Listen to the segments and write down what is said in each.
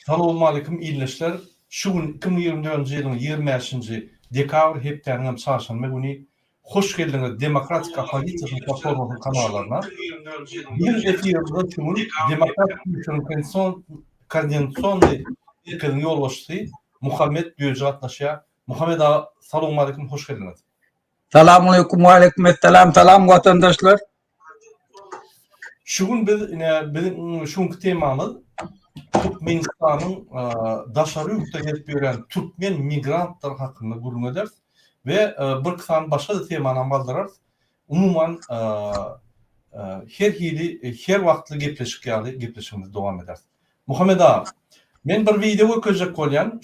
Assalamu alaykum iyleşler. Şu gün 2024 ýylyň 25-nji dekabr hepdeniň çarşamba güni hoş geldiňiz Demokratik Opozisiýa platformasynyň kanallarına. Bir efirimizde tümün Demokratik Opozisiýanyň koordinasiýony ýykynyň ýolbaşçysy Muhammed Göýje gatnaşýar. Muhammed ağa, assalamu alaykum, hoş geldiňiz. Salamu alaykum ve aleykümselam. Salam vatandaşlar. Şu gün bizim şuňky temamyz Türkmenistanyň daşary ýurtda gelip ýören türkmen migrantlar hakynda gurulma ederiz we bir kysam başga da temany aldyrar. Umuman her wagtly gepleşigimiz dowam eder. Muhammed ağa, men bir video köjek bolýan,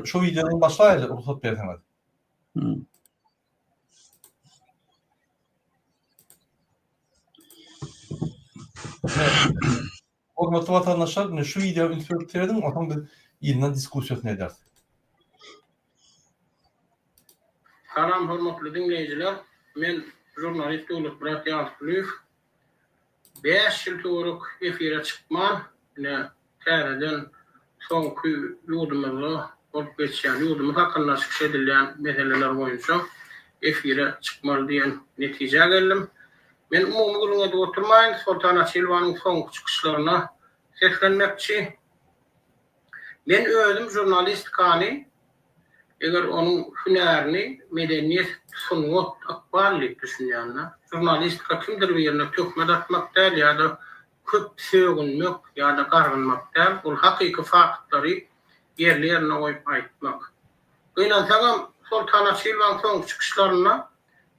şu videonyň başlaýaly ruhsat berýäňiz. Hormatly vatandaşlar, şu video ilgili otaň biz ýylyna diskussiýasyny ederiz. Salam hormatly dinleýijiler. Men jurnalist Dowlet Murat Ýasypov. 5 ýyl toruk efire çykman, täzeden soňky ýurdumyzda bolup geçýän ýurdumyz hakynda çykyş edilýän meseleler boýunça efire çykmaly diýen netije geldim. Men umumy gurulmada oturmaýyn, Sultan Silwanyň soňky çykyşlaryna seslenmekçi. Men özüm jurnalistikany, eger onuň hünerini medeniýet sunup akbarlyk düşünýänler, jurnalistika kimdir bir ýerine tökmek atmak däl ýa-da köp söýgünmek ýa-da gargynmak däl, ol hakyky faktlary ýerli ýerine goýup aýtmak. Gynansaňam Sultan Silwanyň soňky çykyşlaryna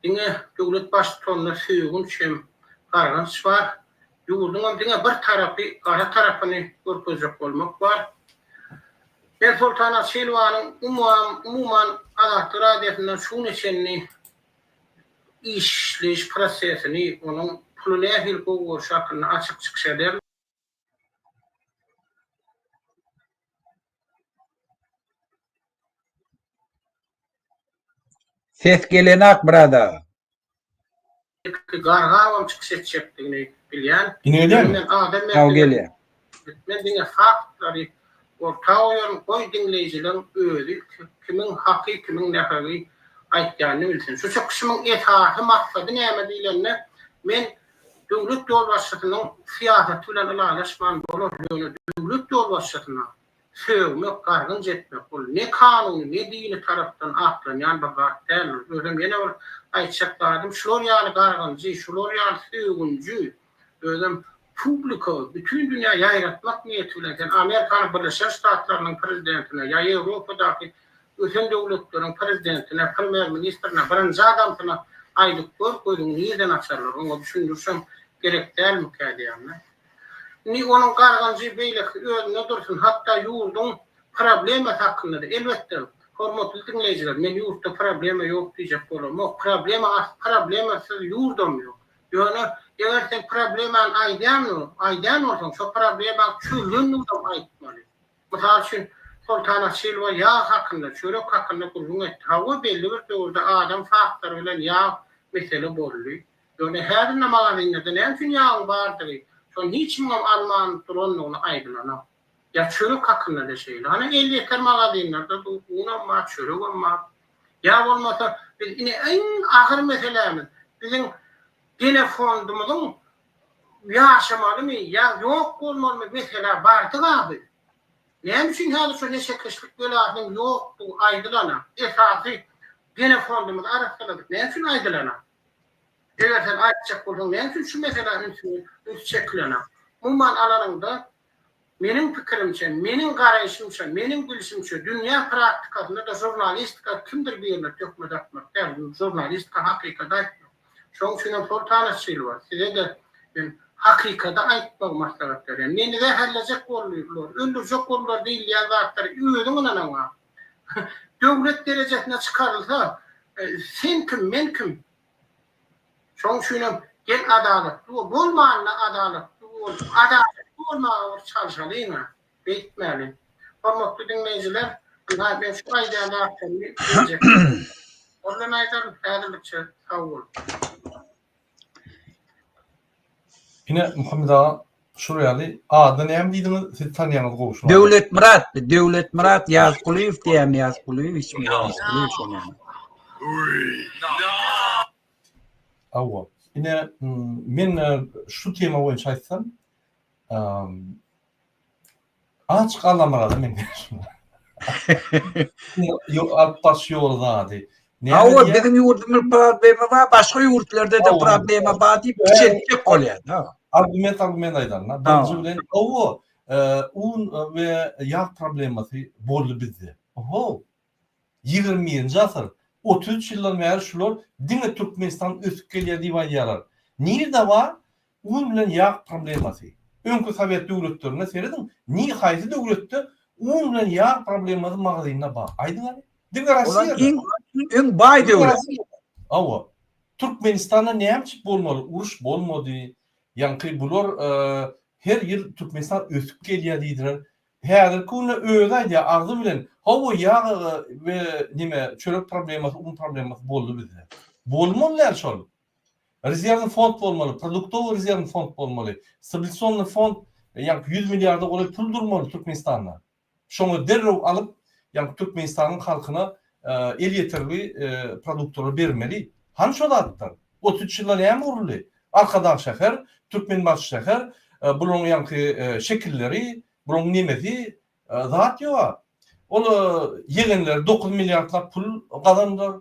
diňe döwlet başçylaryna söýgün hem gargynç bar. Ýurdun diňe bir tarapy, gara tarapyny görkezek bolmak bar. Ben Sultan Silwanyň umuman adaty radyasyndan şu neçenni işleş prosesini, onuň pululy hilgo şakyny açyk çykyş eder. Ses gelenak burada. Gargawam çykyş etjekdigini bilýän. Dinleýän? Taw gelýär. Men diňe faktlary ortaýan goý dinleýijiler özü kimiň haky, kimiň nähägi aýtdygyny bilsin. Şu çykyşymyň esasy maksady näme diýilende men döwlet ýolbaşçysynyň siýasaty bilen alalaşman bolar. Döwlet ýolbaşçysyna söýmek, gargynç etmek bol ne kanuny, ne dini tarapdan aklanýan bir zat däl. Özüm ýene bir aýtjak şular ýaly gargynçy, şular ýaly söýgünçi, özüm publika, bütün dünya ýaýratmak niýeti bilen Amerikanyň Birleşik Ştatlarynyň prezidentine ýa Ýewropadaky ösen döwletleriň prezidentine, premier ministrine, birinji adamyna aýdyp görýän niýeden açarlar, oňa düşündirsem gerek dälmi diýenler. Ni onuň gargynçy beýle özüne dursun, hatda ýurdun problemi hakynda da elbetde hormatly dinleýijiler, men ýurtda problema ýok diýjek bolam. Problemasyz ýurdum ýok. Ýöne eger sen probleman aýdan bolsaň, şo problemaň çözümini de aýtmaly. Mysal üçin Sultan Silwa ýa hakynda, çörek hakynda gurulma etdi. Hawa belli bir döwürde adam faktor bilen ýa mesele boldy. Ýöne her namalarynda näme üçin ýa bardyr? Şo niçin Alman turanlygyny aýdylanar? Ya çörek hakynda da şeýle. Hani 50 ýeter magadynlarda ona ma çörek bolmaz. Ya bolmasa biz ine en ahyr meselemiz bizim gene fondumuzun yaşamalymy ya yok bolmaly mesela bardyk abi. Näme üçin häzir şu neçe kışlyk böläňiň ýokdu aýdylana. Esasy gene fondumuz araşdyrdyk. Näme üçin aýdylana? Eger sen aýtjak bolsaň näme üçin şu meselelerin üstüne çekilene? Umman alanynda meniň pikirimçe, meniň garaýşymça, meniň bilişimçe dünýä praktikasynda da jurnalistika kimdir bir ýerine tökmek atmak. Jurnalistika hakykata aýtmak. Şoň üçin Sultan Silwa size de hakykata aýtmak maslahat berýär. Meni de hallajak bolýarlar, öldürjek bolýar diýilýän zatlar özüň ananaňa. Döwlet derejesine çykarylsa, sen kim, men kim? Şoň üçin gel adalet, bolmaýan adalet, bolmaýan çalşalyna beýtmäli. Hormatly dinleýijiler, ben şu aýdana aýtdymy diýjek. Ondan aýdar häzirlikçe sag bol. Yine Muhammed ağa, Şuraya adı näme diýdiňiz? Siz tanýanyňyz gowuşlar. Döwlet Murat Yazguliýew diýen Yazguliýew ismi Yazguliýew şonu. Awa. Ine men şu tema boýunça aýtsam, açyk anlamadım men. Yok alt baş ýolda. Awa bizim ýurdumyz problemi bar, başga ýurtlarda da problemi bar diýip çetmek bolýar. Argument aýdan. Birinji bilen awa un we ýağ problematy boldy bizde. Oho. 20-nji asyr 33 ýyldan bäri şular diňe Türkmenistan ösüp gelýär diýip aýdýarlar. Nirde bar un bilen ýağ problematy. Öňkü Sowet döwletlerine seredin, ni haýsy döwletde un bilen ýağ problematy magzyna bar. Aýdyňar. Diňe Rossiýa. Öň baý döwlet. Awa. Türkmenistanda näme bolmaly? Uruş bolmady. Ýa-ni bular her ýyl Türkmenistan ösüp gelýär diýdiler. Häzir kunna öýdäýdi agzy bilen hawa ýagy we nime çörek problematy, un problematy boldy bizde. Bolmalylar şol. Rezerwny fond bolmaly, produktowy rezerwny fond bolmaly, stabilizasyonly fond ýa-ni 100 milliarda goly pul durmaly Türkmenistanda. Şoňa derrew alyp ýa-ni Türkmenistanyň halkyna el ýeterli produktları bermeli. Han şol atdyr. 33 ýyllar näme urly? Arkadaş şäher, Türkmenbaş şäher, bunyň ýa-ni şekilleri, bunyň nemesi zat ýok. Ol ýegenler 9 milliardlap pul gazandylar.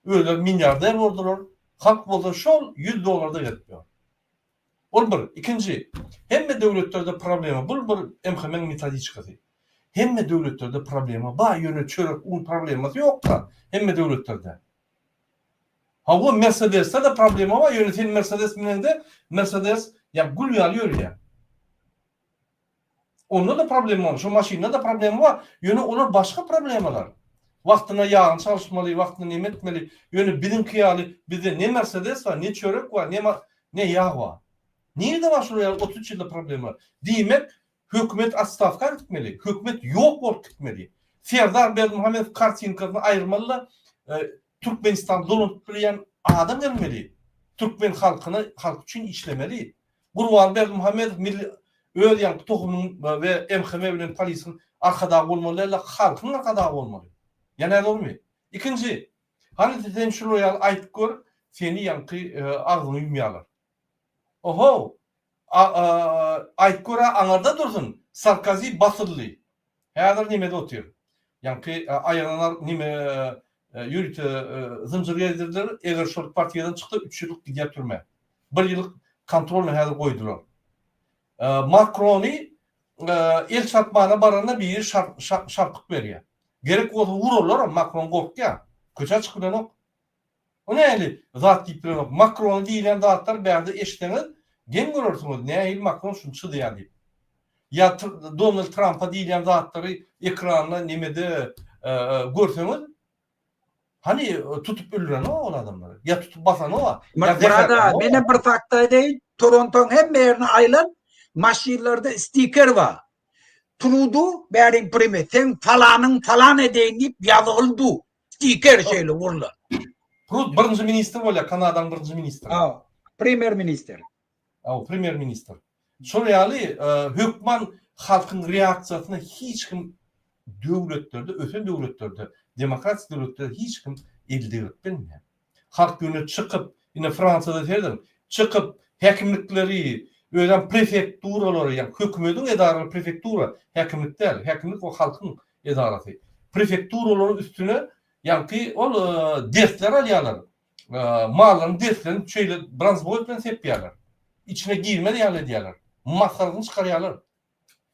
Öýler milliarder boldular. Halk boldy şol $100 getýär. Ol bir. Ikinji, hemme döwletlerde problema bul bir MHM metodikasy. Hemme döwletlerde problema bar, ýöne çörek un problemasy ýokda. Hemme döwletlerde. Hawa Mercedes'te de problema bar, ýöne sen Mercedes bilen de Mercedes ýa gül ýalýar ýa. Onda da problem var. Şu maşinada da problem var. Yönü onlar başka problemalar. Vaktına yağın çalışmalı, vaktına nem etmeli. Yönü bizim kıyalı, bizde ne Mercedes var, ne çörek var, ne yağ var. Nerede var şuraya 33 yılda problem var? Demek hükümet atstavka gitmeli. Hükümet yok olup gitmeli. Serdar Berdimuhamedov kartinkasını ayırmalı. Türkmenistan dolanıp bilen adam gelmeli. Türkmen halkını halk için işlemeli. Gurban Berdimuhamedov milli öýdýän tohumyň we MHM bilen polisin arkada bolmalylar, halkyň arkada bolmaly. Ýa-ni bolmy? Ikinji, hani sen şular aýdyp gör, seni ýanky agzyny ýumýarlar. Oho, aýdyp gör, aňarda dursun, Sarkozy basyldy. Häzir nimede otur? Ýanky aýanalar nime ýürüt zymjyr gezdirdiler, eger şol partiýadan çykdy 3 ýyllyk gidýär türme. 1 ýyllyk kontrolny häzir goýdular. Macron'u el satmana barana bir şartlık veriyor. Gerek olsa vururlar Macron korkuyor. Köçe çıkıdan ok. O ne eli? Zat deyip ok. Macron deyilen zatlar berde eşiteniz gen görürsünüz. Ne el Macron şunu çıdı ya deyip. Ya Donald Trump'a deyilen zatları ekranına nemede görseniz hani tutup öldüren o adamları. Ya tutup basan o. Burada benim bir fakta değil. Toronto'nun hem yerine aylan maşinlerde stiker var. Trudu berin primi. Sen falan edeyin deyip yazıldı. Stiker şeyle vurdu. Trud birinci minister bolýar, Kanadaň birinci ministri. Premier minister. Premier minister. Şoňaly hökman halkyň reaksiýasyna hiç kim döwletlerde, ösen döwletlerde, demokratik döwletlerde hiç kim elde etmedi. Halk ýöne çykyp, ine Fransada derdim, çykyp häkimlikleri, öýlen prefekturalary, ýa hökümetiň edaraly prefektura, häkimlikler, häkimlik o halkyň edarasy. Prefekturalaryň üstüne ýa-ni ol dersler alýarlar. Mallaryň derslerini şeýle Brandsburg bilen sepýärler. İçine girmedi ýaly masalyny çykarýarlar.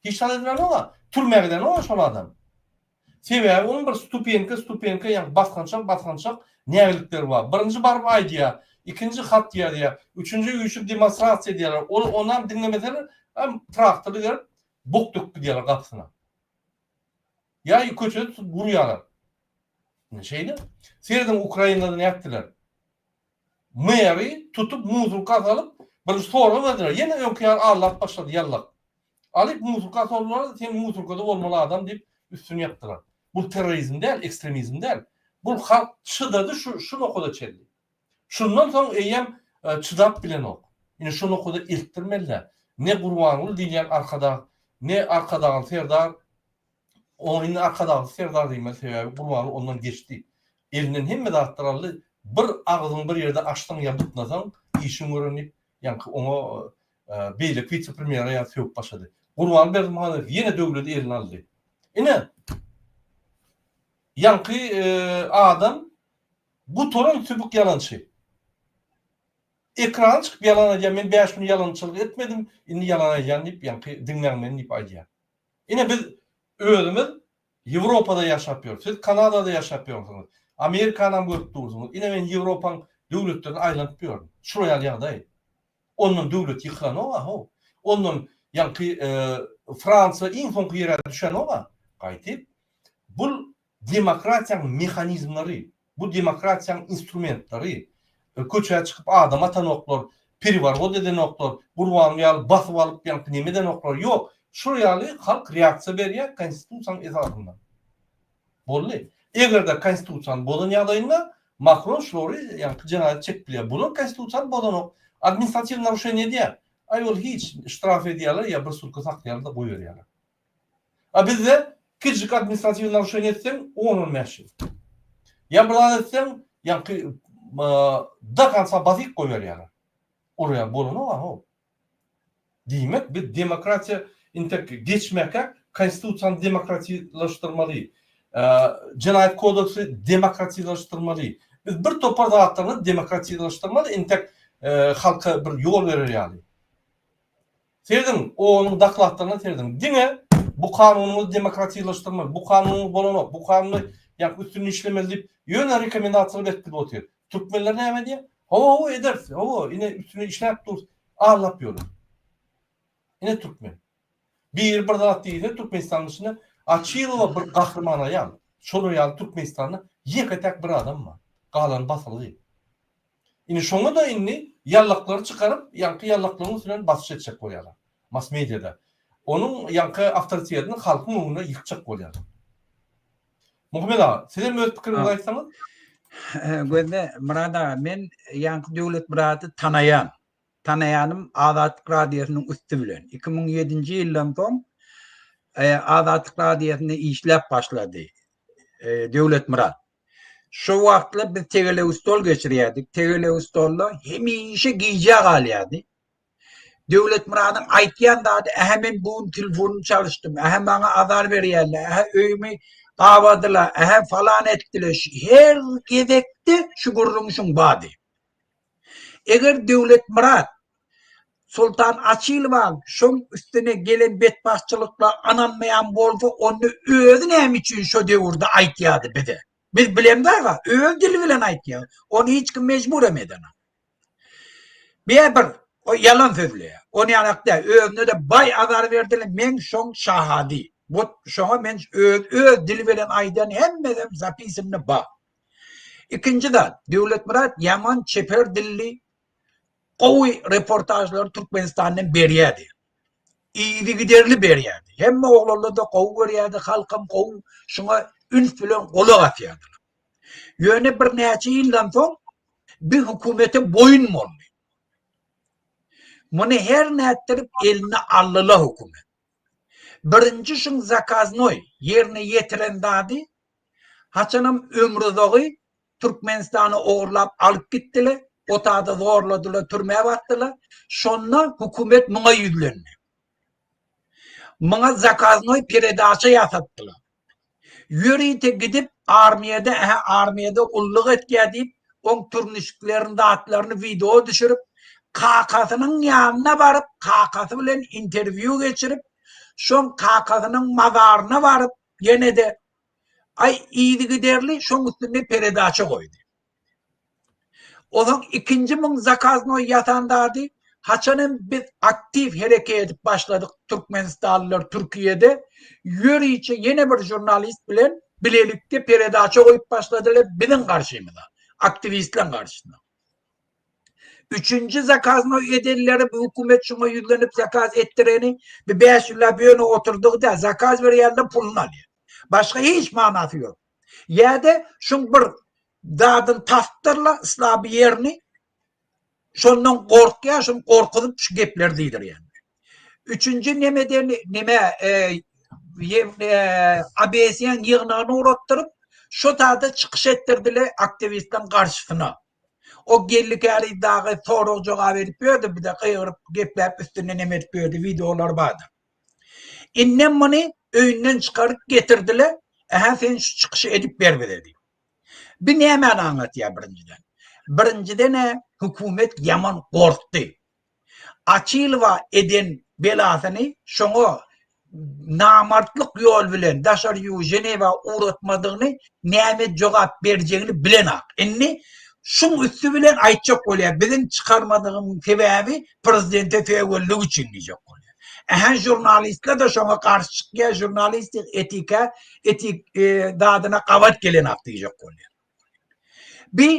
Hiç alýarlar ama türmegden o şol adam. Sebäbi onun bir stupenka ýa baskançak nägelikler bar. Birinji baryp aýdýar, ikinji hat diýär, üçüncü üýüşüp demonstrasiýa diýerler. Onam dinlemeseler hem traktory gelip bok döküp diýerler gapsyna. Ýa köçede gurýarlar. Şeyle, Serden Ukraina'da ne yaptılar? Meri tutup muzurka alıp bir soru verdiler. Yine önküyer Allah başladı yallah. Alıp muzurka sordular, sen muzurkada olmalı adam deyip üstünü yaptılar. Bu terörizm değil, ekstremizm değil. Bu halk çıdadı şu noktada çeldi. Şundan sonra eyyem çıdap bilen ok. Yine şu noktada ilktirmeliler. ne Gurbanul diýen arkada, ne arkadagy serdar, oyunun arkadagy serdar diýme sebäbi Gurbanul ondan geçdi. Elinden hemme zatlarly bir agzyň bir ýerde açdyň ýa bitnasaň işin görenip ýa-ni oňa beýle vice premier ýa söýüp başlady. Gurban Berdimuhamedow ýene döwlet eline aldy. Ine adam bu torun tübük yalançı. Ekran çıkıp yalan edýär. Men 5 gün yalançylyk etmedim. Indi yalan edýän diýip ýa-ni dinlämeni diýip aýdýar. Ine biz özümüz Ýewropada ýaşapýar. Siz Kanadada ýaşapýarsyňyz. Amerikanam görüp durursunuz. Ine men Ýewropaň döwletlerini aýlanyp ýörüm. Şuraya ýagdaý. Onun döwlet ýyklan owa. Onun Fransa iň soňky ýere düşen owa. Gaýtyp bu demokratiýaň mexanizmlary, bu demokratiýaň instrumentleri, köçe çıkıp adam atanoklar, perivarvod edenoklar, Gurbanly basyp alyp ýa-ni nimeden oklar yok. Şuraya halk reaksiýa berýär konstitusiýaň esasyndan. Bolly. Egerde konstitusiýaň bolan ýagdaýynda Macron şory ýa-ni jenerat çek bilýär. Bunu konstitusiýaň bolanok administrativ narушение diýär. Ayol hiç ştraf edýärler ýa bir sulka saklaýarlar da goýýarlar. A bizde küçük administrativ narушение etsen onun meşhur. Ya buradan etsen ýa-ni da kansa basyk goýýarlar. Oraya bolan o. Diýmek bir demokratiýa geçmekle konstitusiýany demokratiýlaşdyrmaly. Cinayet kodeksi demokratiýlaşdyrmaly. Biz bir topar zatlaryny demokratiýlaşdyrmaly, intek halka bir yol berer ýaly. Serdim, onun daklatlaryny serdim. Diňe bu kanununy demokratiýlaşdyrmaly, bu kanununy bolanok, bu kanuny ýa-ni üstün işlemeli diýip ýöne rekomendasiýa berip otyr. Türkmenler näme diýär? Hawa edersin. Hawa ine üstüne işläp dur. Ağlap ýörür. Ine Türkmen. Bir zat diýdi Türkmenistanın içinde Açylova bir gahrman aýal. Şol aýal Türkmenistanda ýeketek bir adam var. Galan basyly. Ine şoňa da inni ýallaklary çykaryp, ýa-ni ýallaklaryň üstüne basyş etjek bolýarlar. Mass mediada. Onun ýa-ni awtoritetini halkyň öňünde ýykjak bolýar. Muhammed ağa, sizin öz pikiriňizi aýtsaňyz? Gözde Murada men ýa-ni döwlet biraty tanayanım Azatlyk Radiosynyň üstü bilen 2007-nji ýyldan soň Azatlyk Radiosyny işläp başlady. Döwlet Murad. Şu wagtla biz tegele ustol geçirýärdik. Tegele ustolla hemişe giýje galýardy. Döwlet Muradyň aýtýan zady hemen bu telefonu çalışdym. Hem bana azar berýärler. Öýümi gawadylar. Falan etdiler. Her gedekde şu gurrumuşun bady. Eger Döwlet Murad Sultan Açylova şoň üstüne gelen betbaşçylykla ananmayan bolsa onu özü näme üçin şo döwürde aýtýardy bize. Biz bilemdar öz dili bilen aýtýar. Onu hiç kim mecbur emeden. Bir o yalan sözlüyor. Onu ýanakda özüne de bay azar berdiler. Men şoň şahady. Bu şoňa men öz dili bilen aýdan hemmeden zapisimni ba. İkinciden Döwlet Murad yaman çeper dilli gowy reportajlar Türkmenistanyň berýärdi. Ýygy giderli berýärdi. Hemme oglanlar da gowy berýärdi, halkam gowy şoňa üns bilen golak atýardylar. Ýöne bir näçe ýyldan soň bir hökümete boyun boldy. Muny her näetdirip eline aldylar hökümet. Birinji şoň zakaznoy ýerine ýetiren dady haçanam ömrüdagi Türkmenistany ogurlap alyp gitdiler. Otada zorladılar, türmeye battılar. Şonda hükümet muňa yüzlendi. Muňa zakaznoy peredaça ýasatdylar. Ýörite gidip armiyada ullyk etýär diýip, oň türnüşiklerini dağıtlaryny video düşürüp, kakasynyň ýanyna baryp, kakasy bilen interview geçirip, şoň kakasynyň mazaryna baryp, ýene de ýygy giderli şoň üstüne peredaça goýdy. Odan ikinci min zakaznoy ýatandardy. Haçanın biz aktif hereket edip başladık Türkmenistanlılar Türkiye'de. Yürüyüşe yeni bir jurnalist bilen bilelikte peredaça koyup başladılar bizim karşımıza. Aktivistler karşısında. Üçüncü zakaznoy edenleri bu hükümet şuna yüzlenip zakaz ettireni bir 5 yılla bir yöne oturduk da zakaz veriyende pulunu alıyor. Başka hiç manası yok. Ya da şun bir dadın taftırla ıslabı yerini şondan korkuya, şun korkudup şu gepler değildir yani. üçüncü neme ABS'nin yığınağını uğrattırıp şu tarzda çıkış ettirdiler aktivistlerin karşısına. O gellik her dağı soru cevap verip gördü, bir de kıyırıp geplep üstüne nemet gördü, videolar vardı. İnnem bunu öğünden çıkarıp getirdiler. Sen şu çıkışı edip verme dedi. Bir ne hemen anlat ya birinciden. Birinciden ne? Hükümet yaman korktu. Açılva eden belasını şunu namartlık yol bilen daşarıyı Ceneva uğratmadığını nimet cevap vereceğini bilen hak. Inni şun üstü bilen aytacak oluyor. Bizim çıkarmadığım sebebi prezidente tevellik için diyecek oluyor. Jurnalistler de şuna karşı çıkıyor. Jurnalistik etik dadına kavat gelen hak diyecek oluyor.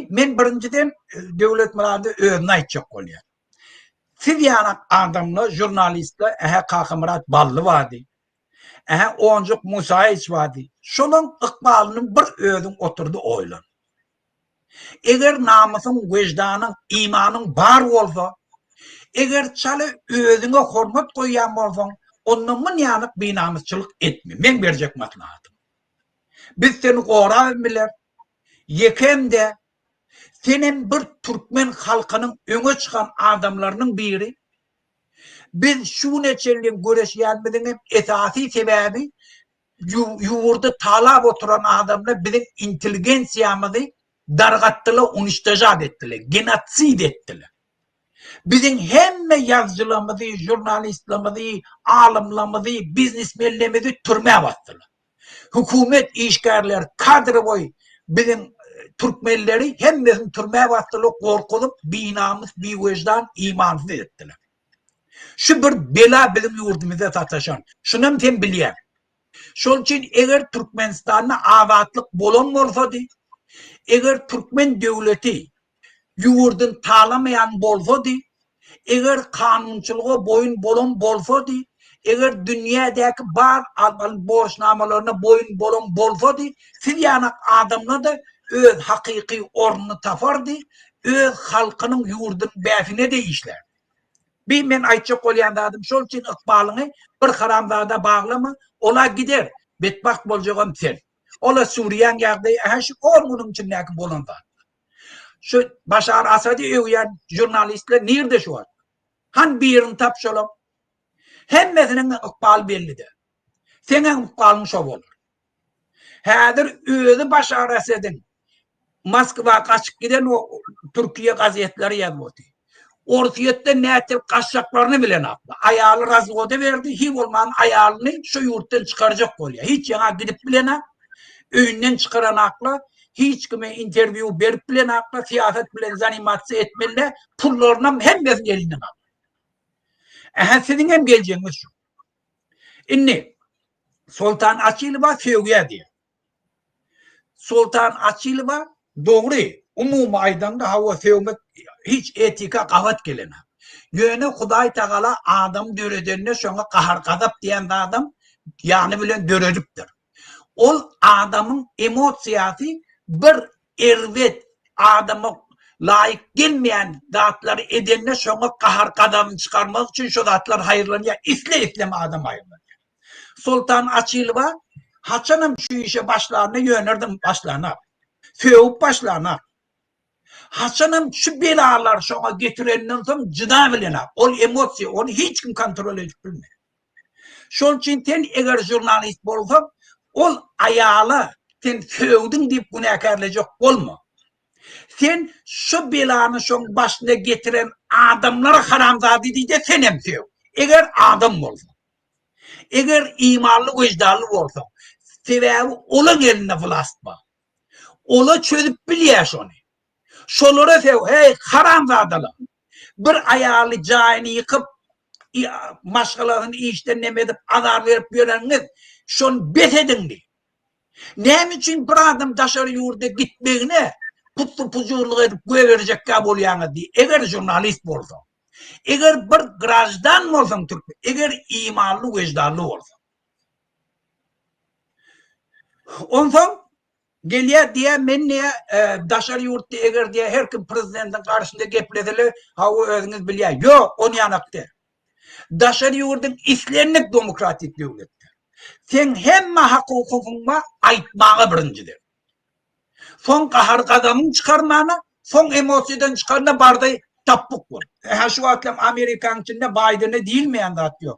Men birinciden devlet mırada öğünü aytacak oluyor. Siz yani adamla, jurnalistler, Kakı Murat Ballı vardı. Oncuk Musa İç vardı. Şunun ıkbalının bir öğün oturdu oylan. Eğer namusun, vicdanın, imanın var olsa, eğer çalı öğüne hürmet koyan olsan, onun yanık bir namusçılık etmiyor. Ben verecek maslahatım. Biz seni koğrayabilir. Yekem de senin bir Türkmen halkının öne çıkan adamlarının biri. Biz şu neçelliğin göreşyenmediğinin esasi sebebi yuvurda talap oturan adamlar bizim inteligenciyamızı dargattılar, uniştajat ettiler, genotsid ettiler. Bizim hem yazıcılarımızı, jurnalistlerimizi, alimlerimizi, biznesmenlerimizi türmeye bastılar. Hükümet işgarlar, kadro boyu bizim Türkmenleri hem bizim türmeye bastılar, korkulup bir namus, bir vicdan, imansız ettiler. Şu bir bela bizim yurdumuza sataşan. Şunu hem biliyorum. Şunun için eğer Türkmenistan'da avatlık bolon olsaydı, eğer Türkmen devleti yurdun talamayan bolsaydı, eğer kanunçuluğa boyun bolon bolsaydı, eğer dünyadaki bar borçnamalarına boyun bolon bolsaydı, Sivyanak adamlar da öz hakiki ornunu tapardı, öz halkının yurdun befine de işler. Bir men aytacak olayan adım şol için ıkbalını bir haramzada bağlama, ola gider. Betbak bolacağım sen. Ola Suriye'nin yağdığı şu ormunun içindeki bolan var. Şu Başar Asad'ı öğüyen jurnalistler nerede şu var? Han bir yerini tapşalım. Hemmesinin ıkbal bellidir. Senin ıkbalın şov olur. Hadir özü Başar Asad'ın Moskva kaçıp giden o Türkiye gazetleri yazıyordu. Ortiyette netil kaçacaklarını bilen aklı. Ayalı razgoda verdi. Hiç olmanın ayalını şu yurttan çıkaracak oluyor. Hiç yana gidip bilene, öğünden çıkaran aklı, hiç kime interview verip bilen aklı, siyaset bilen zanimatsı etmeli, pullarına hem bezin elinden aklı. Sizin hem geleceğiniz şu. İnni, Sultan Açilva sevgiye diye. Sultan Açilva doğru. Umum aydanda hava sevmek hiç etika kavat gelene. Yöne Huday Teala adam döredenine şuna kahar kadap diyen adam yani bilen dörediptir. O adamın emosyası bir ervet adamı layık gelmeyen zatları edenine şuna kahar kadabını çıkarmak için şu zatlar hayırlanıyor. İsle adam hayırlanıyor. Sultan Açilva haçanım şu işe başlarına yönirdim başlarına. Fevip başlarına. Hasan'ım şu belalar şuna getirenden sonra cıda bilene. O emosiya, onu hiç kim kontrol edip bilmiyor. Şunun için sen eğer jurnalist olsan, ol ayalı, sen fevdin deyip günahkarlayacak olma. Sen şu belanı şunun başına getiren adamlara haramzade deyince sen hem fev. Eğer adam olsan, eğer imanlı, vicdanlı olsan, sebebi olan eline fılasma. Ola çözüp biliyor şunu. Şolara sev, hey haramzadalar. Bir ayalı cahini yıkıp maşgalarını işten nemedip azar verip yöneliniz. Şunu bet edin diye. Ne için bir adam dışarı yurda gitmeyine putlu puzurluk edip göğe verecek kabul yanı diye. Eğer jurnalist olsan, eğer bir grajdan olsan Türkmen, eğer imanlı vicdanlı olsan. Ondan geliyor diye men niye dışarı yurtta eğer diye her kim prezidentin karşısında geplediler, ha o özünüz biliyor. Yok, onu yanıktı. Daşary ýurdun islenlik demokratik döwletde. Sen hemme hakukyňa aýtmagy birinjidir. Son kahar gadamın çıkarmana, son emosiyadan çıkarına barday tapuk var. Şu akşam Amerikan içinde Biden'e değilmeyen de atıyor.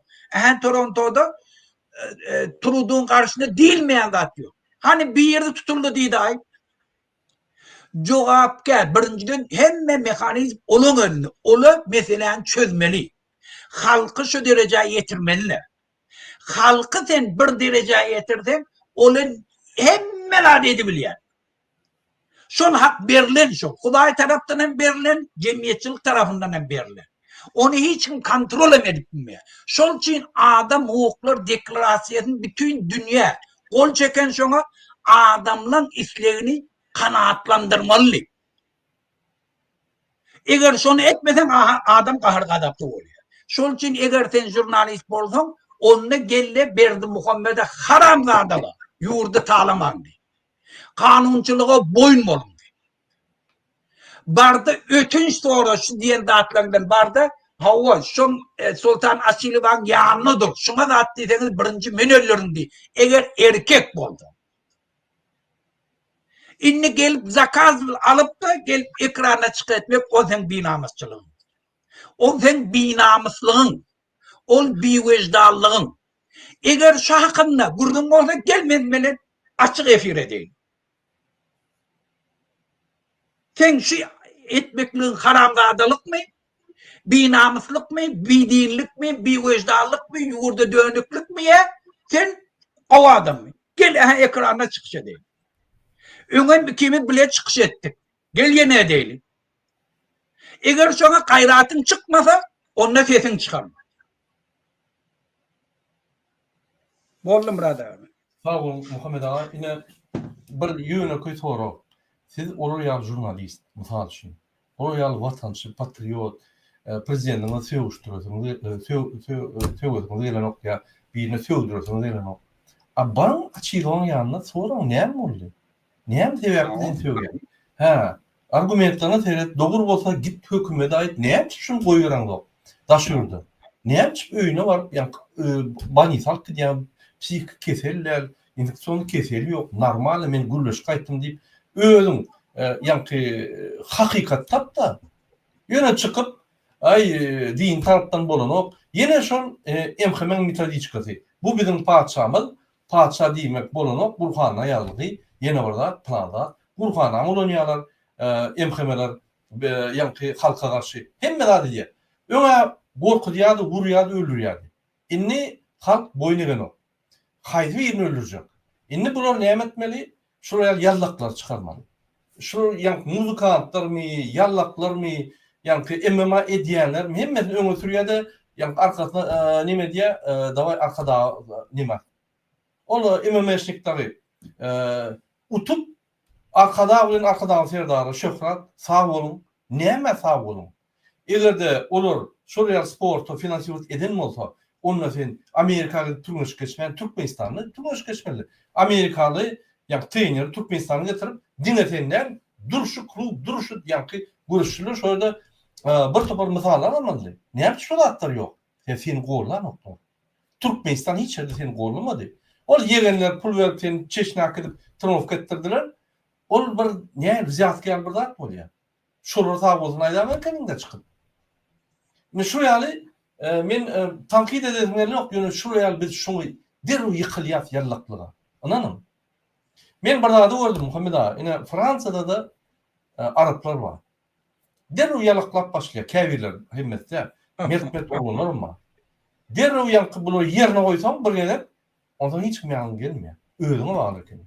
Toronto'da Trudeau'nun karşısında değilmeyen de atıyor. Hani bir yerde tutuldu diye dahi. Cevapka birinciden hemme mekanizm olun önünde. Olu meseleğini çözmeli. Halkı şu dereceye getirmeli. Halkı sen bir dereceye getirsen olun hemme edebilir. Şol hak berilen şu. Hudaý taraftan hem berilen, cemiyetçilik tarafından hem berilen. Onu hiç kim kontrol edip. Şol için adam hukuklar deklarasiyasının bütün dünya kol çeken şuna adamların islerini kanaatlandırmalı. Eğer şunu etmesen adam kahır kadaptı oluyor. Şol için eğer sen jurnalist bolsan onunla gelle Berdi Muhammed'e haramzadalar. Yurdu talamandı. Kanunçılığa boyun bolun. Barda ötünç sorusu diyen dağıtlarından barda hava şun Sultan Asilivan yanlıdır. Şuna da attıysanız birinci men ölürüm diye. Eğer erkek boldu. İnni gelip zakaz alıp da gelip ekrana çıkartmak o sen binamusçılığın. O sen binamuslığın. O bivecdallığın. Eğer şu hakkında gurdun olsa gelmezmeli açık efir edeyim. Sen şu etmekliğin haramzadalık mı? Binamusluk mı? Bidinlik mi? Bivecdallık mı? Yurda dönüklük mü ya? Sen o adam mı? Gel ekrana çıkış edeyim. Öňe kimi bile çıkış ettik. Gel yine edelim. Eğer şuna gayratın çıkmasa onunla sesin çıkarma. Boldum brada. Sağ olun Muhammed ağa. Yine bir ýöne köý soru. Siz ýaly jurnalist, mysal üçin. Ýaly watançy, patriot, prezidentine söwüşdirýärsiňiz, söwgediňiz okya, birine söwüşdirýärsiňiz diýelenok. Baň açygyň ýanyna soraň näme boldy? Näme sebäpden söwgen? Argumentlaryna seret dogry bolsa git hökümete aýt, näme şunu goýýaraňdyk? Daşyrdy. Näme öýüne bar, bani salk diýen psihik keseller, infeksiyon keseli ýok, normal men gülleş gaýtdym diýip özüň hakykat tapda ýöne çykyp din tarapdan bolanok ýene şol emhemen metodikasy. Bu biziň paçamyz, paça diýmek bolanok Burhana ýazdy. Ýene barda planda Burhana ulanýarlar, emhemeler halka garşy hemme zady diýer. Öňe gorkudýardy, gurýardy, öldürýärdi. Inni halk boyun egenok. Haýdy birini öldürjek. Inni bular näme etmeli? Şuraya yallaklar çıkarmalı. Şu muzikantlar mı, yallaklar mı, MMA ediyenler mi? Hemme öňe sürýärde, arkasına nime diye, davay arkada nime. Olu MMA'şniklary utup arkada serdary şöhret sağ bolun. Näme sağ bolun? Egerde olur şuraya sportu finansiýet eden bolsa, onunla sen Amerikalı turmuş geçmen, Türkmenistanlı turmuş geçmeli. Amerikalı trener Türkmenistan'a getirip dinletenler duruşu klub, duruşu görüşçülür şöyle bir topar misallar almalı. Ne yapmış şu atlar yok. Senin gollar nokta. Türkmenistan hiç yerde seni gollamadı. O yegenler pul verip seni çeşne akıdıp tırnavuk ettirdiler. O bir ne riyatkar bir zat oluyor. Şurada sağ olsun ayda Amerika'nın çıkıp. Şuraya men tankid edenler yok. Yani şuraya biz şunu deru yıkılyat yallaklığa. Anladın? Men bir dağda gördüm Muhammed ağa. Yine Fransa'da da Araplar var. Deru yalaklap başlıyor. Kavirler hemmette. Mertmet olurlar ama. Deru yankı bunu yerine koysam bir gelir. Ondan hiç kimyanın gelmiyor. Öğrene bağırırken.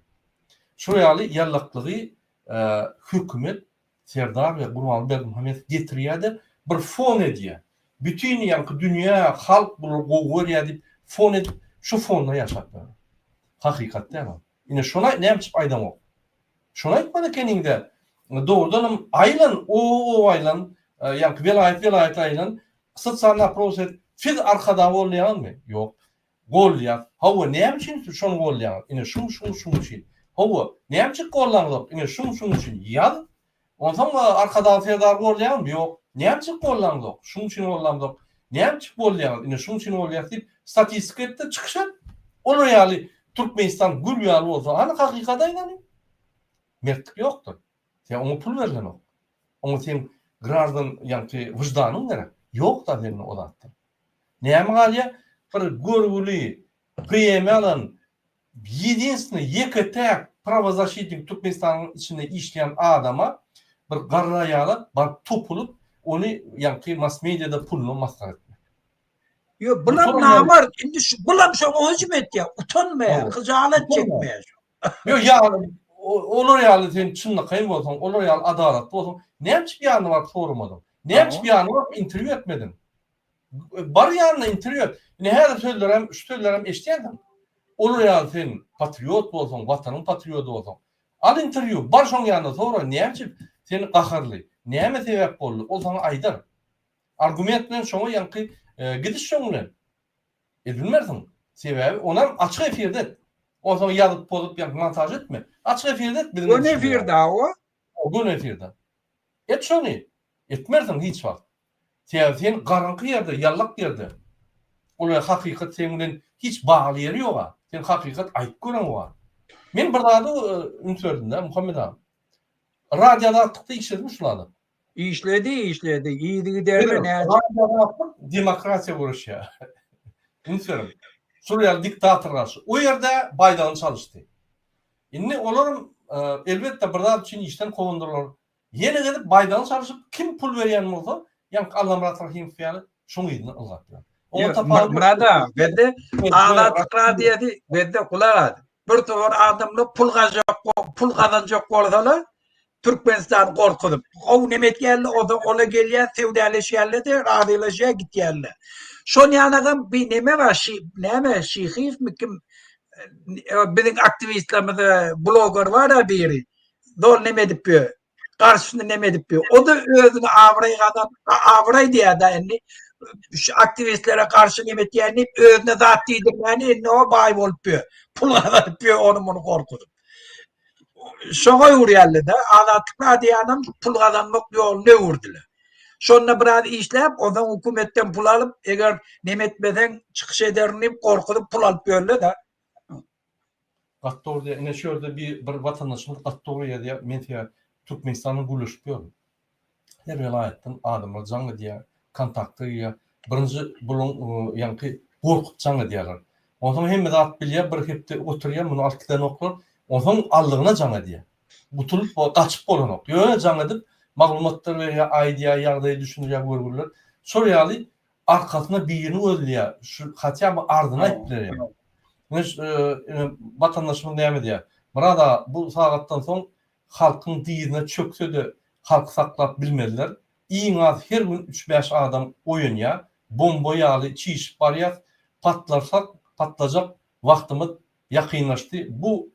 Şuraya yallaklığı hükümet Serdar ve Burhan Berdi Muhammed getiriyordu. Bir fon ediyor. Bütün yankı dünya halk bunu goğur edip fon edip şu fonla yaşatlar. Hakikatte ama. Yine şuna ne yapıp aydam o. Şuna etmedi kendinde. Doğrudan aylan o aylan velayet aylan kısıt sana proset fil arkada gollayan mı? Yok. Gollayan. Hava ne yapıp şunu gollayan? Yine şunu için. Hava ne yapıp gollayan? Yine şunu için. Ya ondan arkada Serdar gollayan mı? Yok. Ne yapıp gollayan? Şunu için gollayan. Näme çık bolýar? Ine şuň üçin bolýar diýip statistikede çykyşar. Olar ýaly Türkmenistan gül ýaly bolsa, ana hakykat aýlany. Mertlik ýokdur. Sen oňa pul berlen ok. Oňa sen grazdan ýa-ni wyjdanyň gerek. Ýok da senin olatdy. Näme galýa? Bir görgüli premiýalan единственный ýeke pravozащитник Türkmenistanyň içinde işleyen adama bir garra ýaly bar topulup onu ýa-ni mass mediada pulunu masraf etmek. Yo bular namar indi şu bular şoňa hüjüm etýär. Utanmaýar, hyjalat çekmeýär. Yo ýaly olar ýaly sen çynlyk bolsaň, olar ýaly adalat bolsaň, näçe bir ýany bar forumada? Näçe bir ýany bar interview etmedin? Bar ýanyna interview et. Ne her sözlerem, şu sözlerem eşdiýändim. Olar ýaly sen patriot bolsaň, watanyň patrioty bolsaň, al interview bar şoň ýanyna sonra näçe seni gaharly, näme sebäp boldy? O sana aýdar. Argument bilen şoňa ýanky gidiş şoňla. Bilmersiň. Sebäbi onam açyk efirde. O zaman ýazyp bolup ýa montaj etme. Açyk efirde bilen. O ne firda o? O gün efirde. Et şonu. Etmersiň hiç wagt. Sen garanky ýerde, ýallak ýerde. Olar hakykat senin bilen hiç bagly ýeri ýok. Sen hakykat aýyp gören wa. Men bir dady ünsürdüm-de Muhammed abi. Radioda atykda işledim şulady. İşledi. İyidi derme näçe. Radioda demokrasiýa guruşýa. Ünsürdüm. Suriýa diktatorlar. O ýerde Baýdan çalışdy. Indi olaryň elbetde bir zat üçin işden kowundurlar. Ýene gelip Baýdan çalışyp kim pul berýän bolsa, ýa-ni Allah Murat Rahimov ýaly şoň ýerine algatdylar. Murada bende ağlatık radiyadi bende kulağadı. Bir tor adamla pul kazanacak bolsalar Türkmenistan korkudup. O nemet geldi o da ola gelýär sevdaleşýärler de radylaşýa gitýärler. Şoň ýanagam bir neme var näme şyhyf mi kim bizim aktivistlerimiz blogger var da biri. Dol neme diýip karşısında neme diýip o da özüni avray diýär da endi şu aktivistlere karşı nimet yani özüne zat diýdirmeni ne o bay bolup pul alıp onu bunu korkudup. Şoňa ýurýarlar da adatlyk diýanam pul kazanmak ýoluna ýurdylar. Şonda biraz işläp ondan hökümetten pul alıp eger nemetmeden çykyş ederim diýip korkudup pul alıp ýörler da. Gattorda ene şöyle bir watandaşymyz Gattorda diýär men diýär Türkmenistanyň gülüşüp ýördim. Her vilayetden adamlar jaňy diýär kontakty ýa birinji bulun ýa-ni gorkutjaňy diýerler. Oňa hemme zat bilýär bir hepde oturýar muny alkydan oklar. Oňa aldygyna jaňy diýär. Butulup gaçyp bolan ok. Ýöne jaňy diýip maglumatlar berýär, aýdýa, ýagdaýy düşünýär görgürler. Şoýaly arkasyna birini öldürýär. Şu hatya ardyna iplerýär. Vatandaşymyz näme diýär? Murada bu sagatdan soň halkyň diýine çökse-de halk saklap bilmediler. İň az her gün 3-5 adam oýunýar, bomba ýaly çiş barýar, patlarsak patlajak wagtymyz ýakynlaşdy. Bu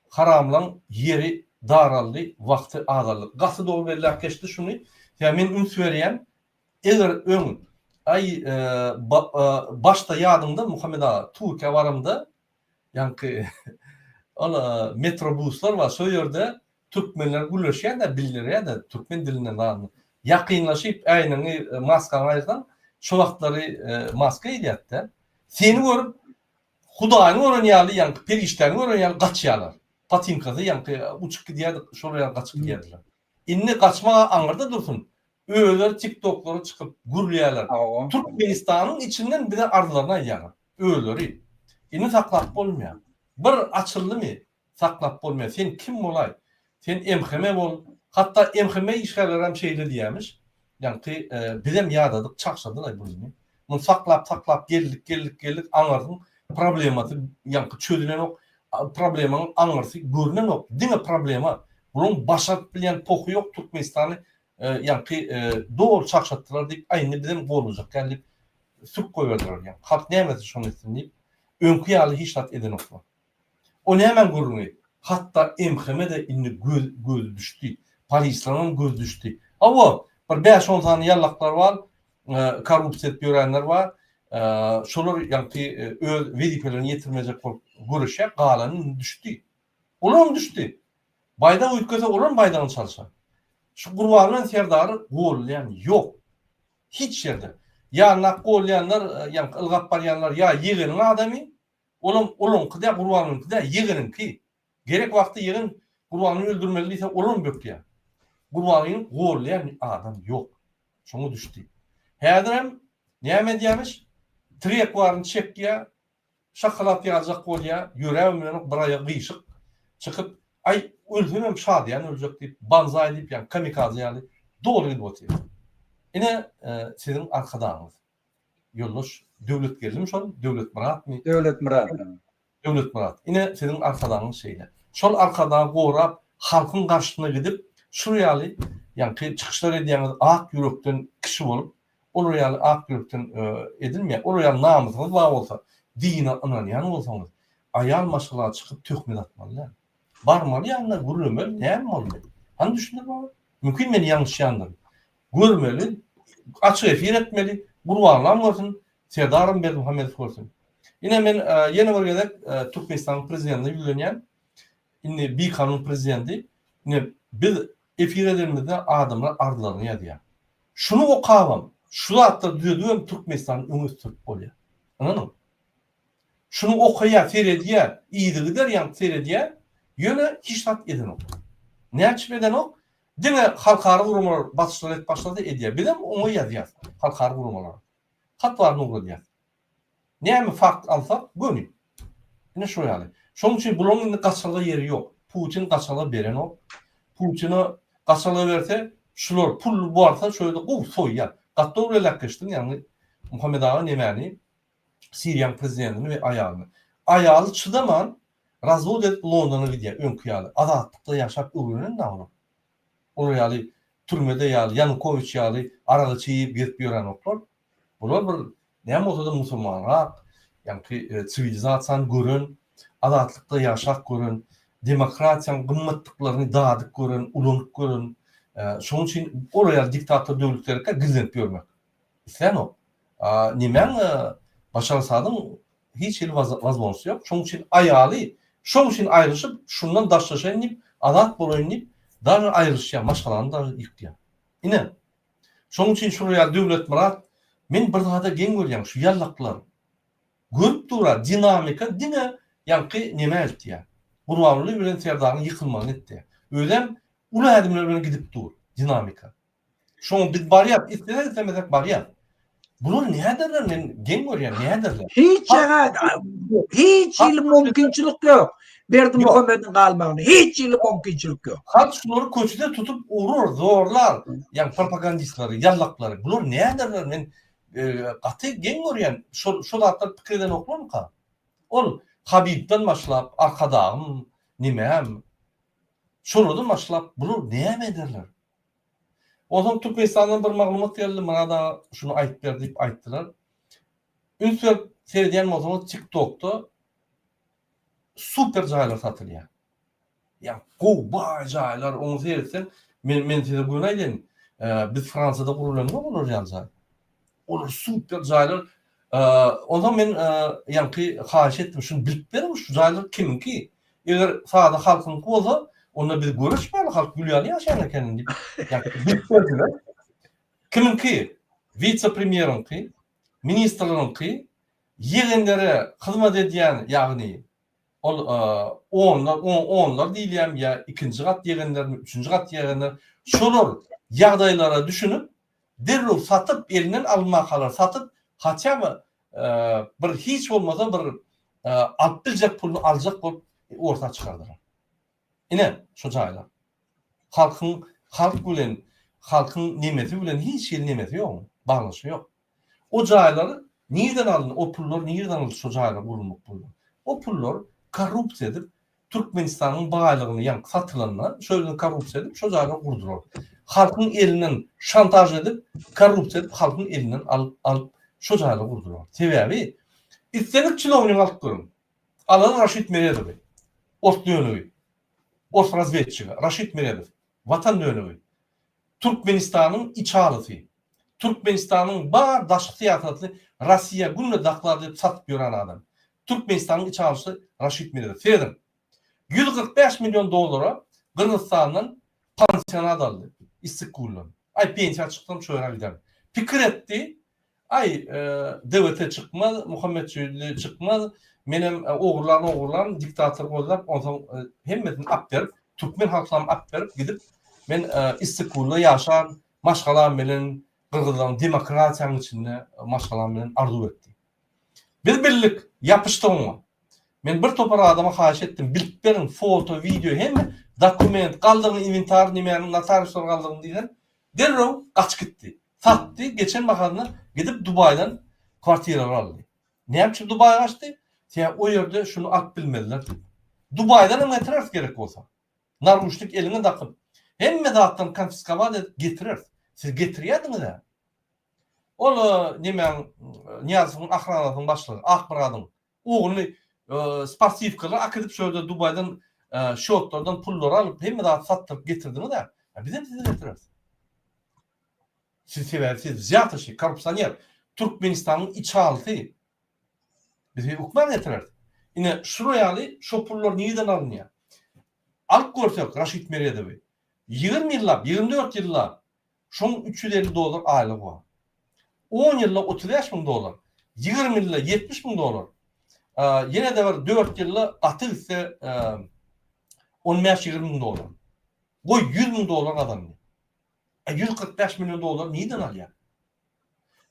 haramlaň ýeri daraldy, wagty azaldy. Gasy dol berler geçdi şunu. Ya men üns berýän, eger öň başta ýadymda Muhammed ağa Türkiýe barymda ýa-ni ala metrobuslar var, şo ýerde türkmenler gülleşýär da bildirýär da türkmen dilinden danýar. Ýakynlaşyp aýnyň maskany aýdan şo wagtlary maska edýär. Seni görüp Hudaýyň örenýärli ýa-ni periştany örenýär gaçýarlar. Patinkada ýa-ni uçup gidýär, şolary gaçyp gidýärler. Inni gaçmaga aňyrda dursun. Öýler TikToklary çykyp gürlýärler. Türkmenistanyň içinden bir de ardylarına ýagar. Öýleri. Inni saklap bolmaýar. Bir açyldymy saklap bolmaýar. Sen kim bolay? Sen MHM bol. Hatta MHM işgärler hem şeýle diýämiş. Ýani bizem ýadadyk çakşadylar bunu. Bunu saklap geldik aňardyň problematy ýani çözülen ok problemaň aňarsy görünen ok. Diňe problema. Bunun başat bilen toku ýok Türkmenistany ýani doğru çakşatdylar diýip aýny bizem bolujak gelip sük goýberdiler ýani. Halk näme şonu etdiňip öňkü ýaly hiç tat eden oklar. O näme görünýär? Hatta MHM de indi göz düştü. Polislaryň göz düştü. Awa bir 5-10 tane ýallaklar bar, korrupsiýa edip ýörenler bar. Şolar ýani öz wezipelerini ýetirmejek bolup görüşýär, galanyň düştü. Olar düştü. Baýda öýtgese olar Baýdan çalışar. Şu gurbanyň serdary bolýan ýok. Hiç ýerde. Ya nakkolyanlar, yani ılgap baryanlar ya yığının adamı, olun kıda Gurbanın kıda yığının ki. Gerek vakti yığın Gurbanı öldürmeliyse olun böküya. Gurbanın gollayan adam yok. Şonu düştü. Häzirem näme diýmiş? Trek baryn çekýä, şakalat ýazak bolýa, ýüregim bilen bir aýa gyşyk çıkıp ay ölsem şadyan öljek diýip banzai diýip ýa kamikaze ýaly dogry bolýar. Ine sizin arkadaňyz. Ýoldaş döwlet geldim şol döwlet Muratmy? Devlet Murat. Döwlet Murat. Ine sizin arkadaňyz şeýle. Şol arkadan gorap halkyň garşysyna gidip şu ýaly ýa-ni çykyşlar edýäňiz ak ýürekden kişi bolup olur ýaly ak ýürekden edilmeýär. Olur ýaly namysyňyz bar bolsa, dine inanýan bolsaňyz, aýal maşgala çykyp töhmet atmaly. Barmaly ýa-ni gurulmaly, näme bolmaly? Han düşündir baba. Mümkin meni ýanlış ýandyrdy. Görmeli, açyk efir etmeli, Gurbanlam bolsun, Serdarym Bermuhammedow bolsun. Ine men ýene bir gezek Türkmenistan prezidenti ýülenýän, indi bir kanun prezidenti, ine biz efir edilmede adamlar ardylaryny ýadýar. Şunu okabam, şu zatda düýdüğüm Türkmenistan öňüňiz türk bolýar. Anladın? Şunu okaýa, serediýär, iýdigi der ýa serediýär, ýöne hiç tat eden ok. Näçmeden ok? Dine halkary gurumlar batışlar et başlady edýär. Bilen oňa ýazýar halkary gurumlar. Hatlaryny ugradýar. Näme fakt alsak, göni. Ine şu ýaly. Şoň üçin bularň indi gaçalyga ýeri ýok. Putin gaçalyga beren ok. Putin'i gaçalyga berse, şular pul barsa şöýle gow soýýar. Gatda urelak geçtin, ýani Muhammed Ağa Nemani, Siriýan prezidentini we aýalyny. Aýaly çydaman, razvod edip Londona gidýär, öňkü adatykda ýaşap öwrenen daglar. Ol ýaly türmede ýaly Yanukoviç ýaly aragy çyýyp gidip ýören oklar. Bular bir näme bolsa-da musulmanrak, ýani sivilizasiýany gören, adatlykda ýaşak gören, demokratiýanyň gymmatlyklaryny dadyk gören, ulanyk gören. Şoň üçin oraya diktator döwletlerge gizlenip ýörmek. Islen o. Nimen Başar Asad'ın hiç il vazmonusy ýok. Şoň üçin aýaly, şoň üçin aýryşyp, şundan daşlaşaýyn diýip, adat bolaýyn diýip, dar aýryşýan, maşgalany da ýykdýar. Ine. Şoň üçin şu ýaly döwlet Murat, men bir daha da geň görýän şu ýallaklar. Görüp durar dinamika, dine ýa-ni näme etdiýär. Gurbanly bilen Serdaryň ýykylmagyny etdi. Öýlem ulu adamlar bilen gidip dur, dinamika. Şoň biz barýar, istemezek barýar. Bular näderler, men geň görýän näderler? Hiç il mümkinçilik yok. Berdi Muhammed'in galmagyny. Hiç il mümkinçilik yok. Halk şunları köçüde tutup urur, zorlar. Yani propagandistleri, yallaklary. Bular näderler, men gaty geň görýän. Şol atlar pikirden oklanmy ka? Ol Habibden başlap, arkadağım, nimem. Şuradan başlap, bular näme ederler? Oňa Türkmenistandan bir maglumat geldi, mana da şunu aýyp berdi diýip aýtdylar. Ünsür serediýän bolsaňyz TikTok'da super jaýlar satylýar. Ya gowa jaýlar, oňy seretsen, men size bugün aýdym. Biz Fransada gurulanma bolar ýalsa. Olar super jaýlar. Onda men ýa-ni haýyş etdim, şunu bilip berim, şu jaýlar kiminki? Eger sada halkyň bolsa, onda biz görüşmeli, halk gülýär ýaşaýan eken diýip. Ýa-ni bilip berdiler. Kiminki? Vice-premieriňki, ministrleriňki, ýegendere hyzmat edýän, ýagny onlar diýilýär ýa ikinji gat ýegenler, üçünji gat ýegenler, şolar ýagdaýlara düşünüp derrew satyp elinden almak satyp haçamy bir hiç bolmasa bir alyp biljek pulny aljak bolup orta çykardylar. Ine şu jaýlar. Halk bilen, halkyň nimeti bilen hiç el nimeti ýok, baglaşy ýok. O jaýlary nirden alyn, o pullar nirden alyn şu jaýlar bulunmak pullar. O pullar korrupsiýa edip Türkmenistanyň baýlygyny ýa satylanyna şöyle korrupsiýa edip şu jaýlary gurdular. Halkyň elinden şantaj edip korrupsiýa edip halkyň elinden alyp şu jaýlary gurdular. Sebebi istedik çylovnyň alyp görün. Alan Raşit Meredow. Ort dönewi. Ort razvedçiga Raşit Meredow. Vatan dönewi. Türkmenistanyň iç halyty. Türkmenistanyň bar daşky tiýatratyny Russiýa günle daklar diýip satyp ýören adam. Türkmenistanyň iç halyty Raşit Meredow. Ferdim. 145 milyon dolara Kırgızstan'dan pansiyon aldı. İstikkulun. Ay pensiya çıktım şöyle gidelim. Fikir etti. Ay devlete çıkmaz, Muhammed Süydü çıkmaz, menem oğurlan diktatör gollap ondan hemmetini ap berip, Türkmen halklarına ap berip gidip men istiqbolda yaşan maşgalam bilen Kırgızların demokratiyanın içinde maşgalam bilen arzu etdi. Biz birlik yapışdygyňy. Men bir topar adama haýyş etdim. Bilip berin foto, video hem dokument, galdygyň inventar nimäni notariuslar galdygyny diýen derrew gaçyp gitdi. Satdy, geçen bakanlar gidip Dubay'dan kwartiralar aldy. Näme Dubay'a gaçdy? Sen o ýerde şunu alyp bilmediler. Dubay'dan getirer gerek bolsa. Narmuşlyk eline takyp hemme zatdan konfiskabat edip getirer. Siz getirýärdiňiz-de. Ol nimäň Niyazowyň ahranatyň başlygy Akbaradyň oğluny sportivkalar akıdıp şöyle Dubay'dan şotlardan pullar alıp hemme zat satdyp getirdiňiz-de. Bizim sizi getireriz. Siz seversiz, ziyatı korrupsiyoner, Türkmenistan'ın içaltı. Bizi hukman getirer. Yine şurayalı şopurlar neyden alınıyor? Alıp görsek Raşit Meriyedevi. 20 yılla, 24 yılla şun $350 aylık var. 10 yılla $35,000. 20 yılla $70,000. Yine de var 4 yılla atıl ise $15-20,000. Bu $100,000 adam. $145 milyon neyden alıyor?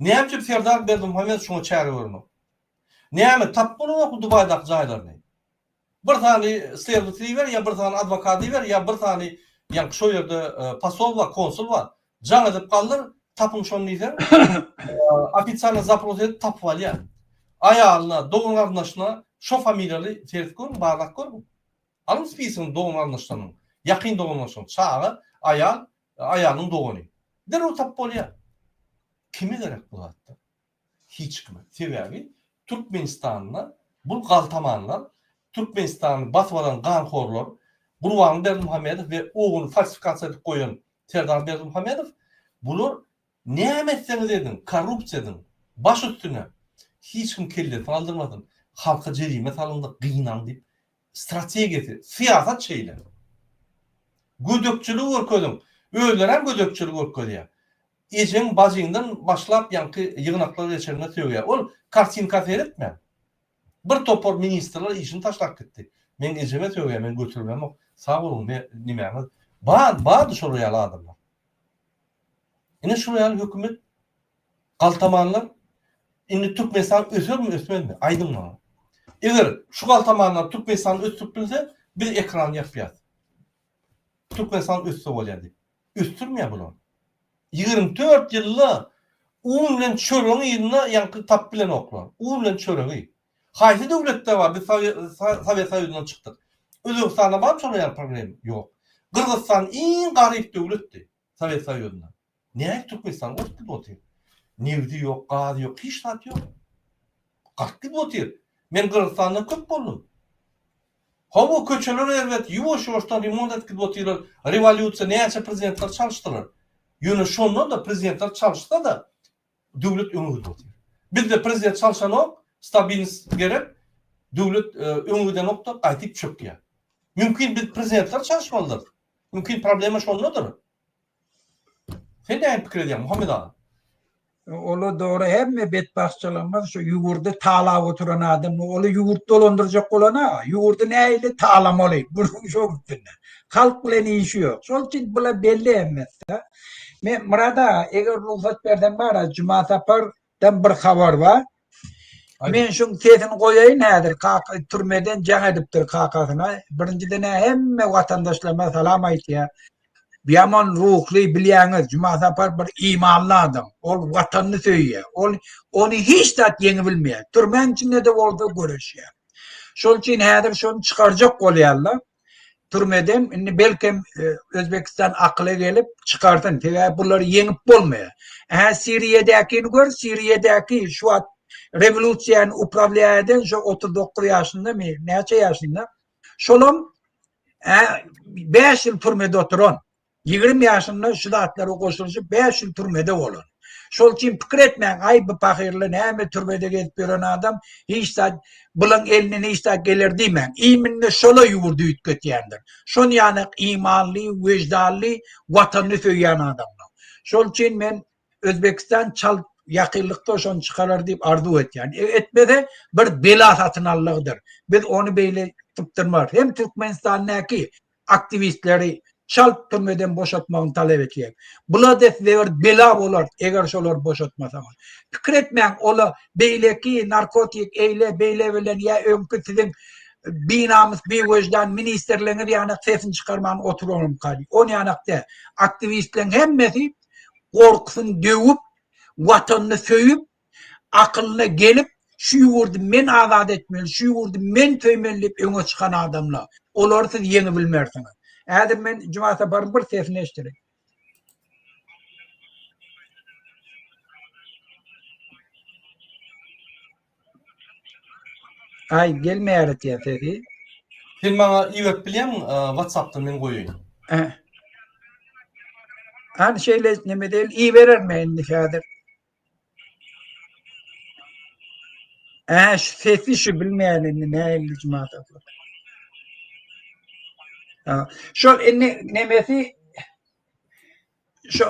Näme Serdar Berdimuhammed şuna çare vermek? Näme tap bunu Dubay'daki jaýlarny? Bir tane servisi ver ya bir tane advokaty ver ya bir tane ýa şu ýerde posol we konsul var. Jaň edip kaldyr, tapyň şonu diýer. Ofitsialny zaпрос edip tapyp alýar. Aýalyna, doğum arnaşyna şo familiýaly terkör barlak gör. Alym spiýsin doğum arnaşynyň, ýakyn doğum arnaşynyň çağı, ayalyň doğuny. Derrew tapyp bolýar. Kime gerek bu hatda? Hiç kime. Sebebi Türkmenistan'la bu galtamanlar, Türkmenistan'ı batmadan ganxorlar, Burwan Berdimuhamedov ve oğlunu falsifikasiya edip koyan Serdar Berdimuhamedov, bular näme etseňiz edin, korrupsiýadan baş üstüne hiç kim kelletip aldırmadın. Halka jerime salındı, gıynan deyip strategiýasy, siyasat şeyler. Gödökçülük görkezim. Öýler hem gödökçülük görkezýär. Ejem bazyňdan başlap ýanky ýygnaklar geçerine söýýär. Ol kartinka seyretme. Bir topor ministrler işini taşlap gitdi. Men ejeme söýýär, men götürmem. Sağ bolun, nimäňiz? Bad şuraya adamlar. Ine şuraya hökümet galtamanlar indi Türkmenistan ösürmü ösmezmi? Aydın mı? Eger şu galtamanlar Türkmenistan ösüp bilse bir ekran ýapýar. Türkmenistan ösüp bolýardy. Ösürmýär bunu. 24 yılda bilen çörüğün ýerine ýanky tap bilen oklar. Bilen çörüği. Haýsy döwletde var? Biz Sovet Soýuzyna çykdyk. Özbekistanda barmy şonda problem? Ýok. Kırgızstan iň garyp döwletdi Sovet Soýuzyna. Näme Türkmenistan otdy boty? Newdi ýok, gaz ýok, hiç zat ýok. Gatdy boty. Men Kırgızstanda köp boldum. Hawa köçeler elbet ýuwaş-ýuwaşdan remont etip botylar. Rewolýusiýa näçe prezidentler çalyşdylar. Ýöne şonda da prezidentler çalışsa da döwlet öňüňde botyr. Bizde prezident çalışan ok, stabilnost gerek, döwlet öňüňden okda gaýtyp çökýär. Mümkin biz prezidentler çalışmalydyr. Mümkin problema şondadyr. Sen näme pikir edýän Muhammed ağa? Ola doğru hemme betbaşçılığımız şu yugurda tağlap oturan adam, ola yugurt dolandıracak olana, yugurda neyle tağlamalı, bunun çok üstünde. Halk bile işi yok. Sol için bula belli emmez. Murada, eğer ruhsat berden var, Cuma Sapar'dan bir haber var. Men şun sesini koyayım nedir? Türmeden can ediptir kakasına. Birinciden hemme vatandaşlarına salam aytıyor. Yaman ruhlu bilýäňiz, Cuma Sapar bir imanly adam. Ol watanny söýýär. Onu hiç dat ýeňi bilmeýär. Türmen içinde de bolsa görüşýär. Şol üçin häzir şonu çykarjak bolýarlar. Türmeden indi belkem Özbekistan akla gelip çıkartın. Tebe bunları yeňip bolmaýar. Suriýadäkini gör, Suriýadäki şu at revolüsiýany upravlýar eden şu 39 ýaşynda mı, näçe ýaşynda? Şolum 5 ýyl türmede oturan. 20 ýaşynda şu zatlara goşulyp 5 ýyl türmede bolan. Şol üçin pikir etmeň, ay bu pahirli näme türmede gelip ýören adam hiç zat bulan eline hiç zat gelir diýmän. Iýminde şola ýugurdy ütgetýändir. Şon ýany imanly, wejdanly, watanny söýýän adamlar. Şol üçin men Özbekistan yakınlıkta oşon çıkarır deyip arzu et yani. Etmede bir bela satın allıqdır. Biz onu beyle tıptırmar. Hem Türkmenistan'daki aktivistleri şalt türmeden boşatmağını talep edecek. Bula desver bela bolar eğer şolar boşatmasanız. Fikir etmeyin ola beyleki narkotik eyle beyle veren ya önkü sizin binamız bir vecdan ministerlerine bir yanak sesini çıkarmanı oturalım kali. On yanakta aktivistlerin hemmesi korkusunu dövüp vatanını söyüp akılına gelip şu yurdu men azad etmeli, şu yurdu men töymelip öne çıkan adamlar. Oları siz yeni bilmersiniz. Eğer ben Cuma Sapar'ın bir sesini eştireyim. Ay gelmeyerek ya sesi. Sen bana iwet bilýän WhatsApp'tan men goýaýyn. Hani şeyle ne değil iyi verir mi endişedir? Şu sesi şu bilmeyenin ne elli Cuma Sapar. Şu nemesi şu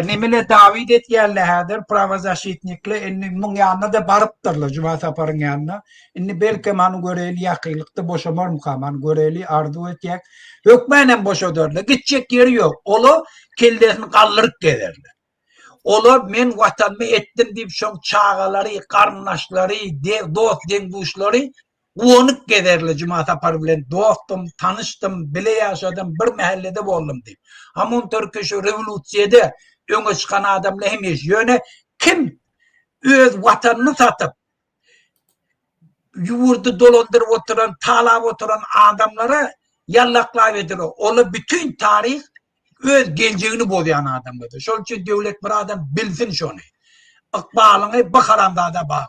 nemile davet et yerlerdir prava zaşitnikle bunun yanına da barıptırlar Cuma Sapar'ın yanına. Belki manı göreli yakıylıkta boşamar mukaman göreli arzu edecek. Hükmeyle boşadırlar. Gidecek yeri yok. Olu kendisini kaldırıp gelirler. Olu men vatanımı ettim deyip şun çağaları, karnaşları, dost denguşları uyanık giderler Cuma Sapar bilen. Dostum, tanıştım, bile yaşadım, bir mahallede oldum deyip. Hamun Türk'ü şu revolüsiyede öne çıkan adamla hemiş yöne kim öz vatanını satıp yurdu dolandırıp oturan, talap oturan adamlara yallaklar edilir. Ola bütün tarih öz geleceğini bozayan adamdır. Şol için devlet bir adam bilsin şunu. İkbalını bakaramda da bağlı.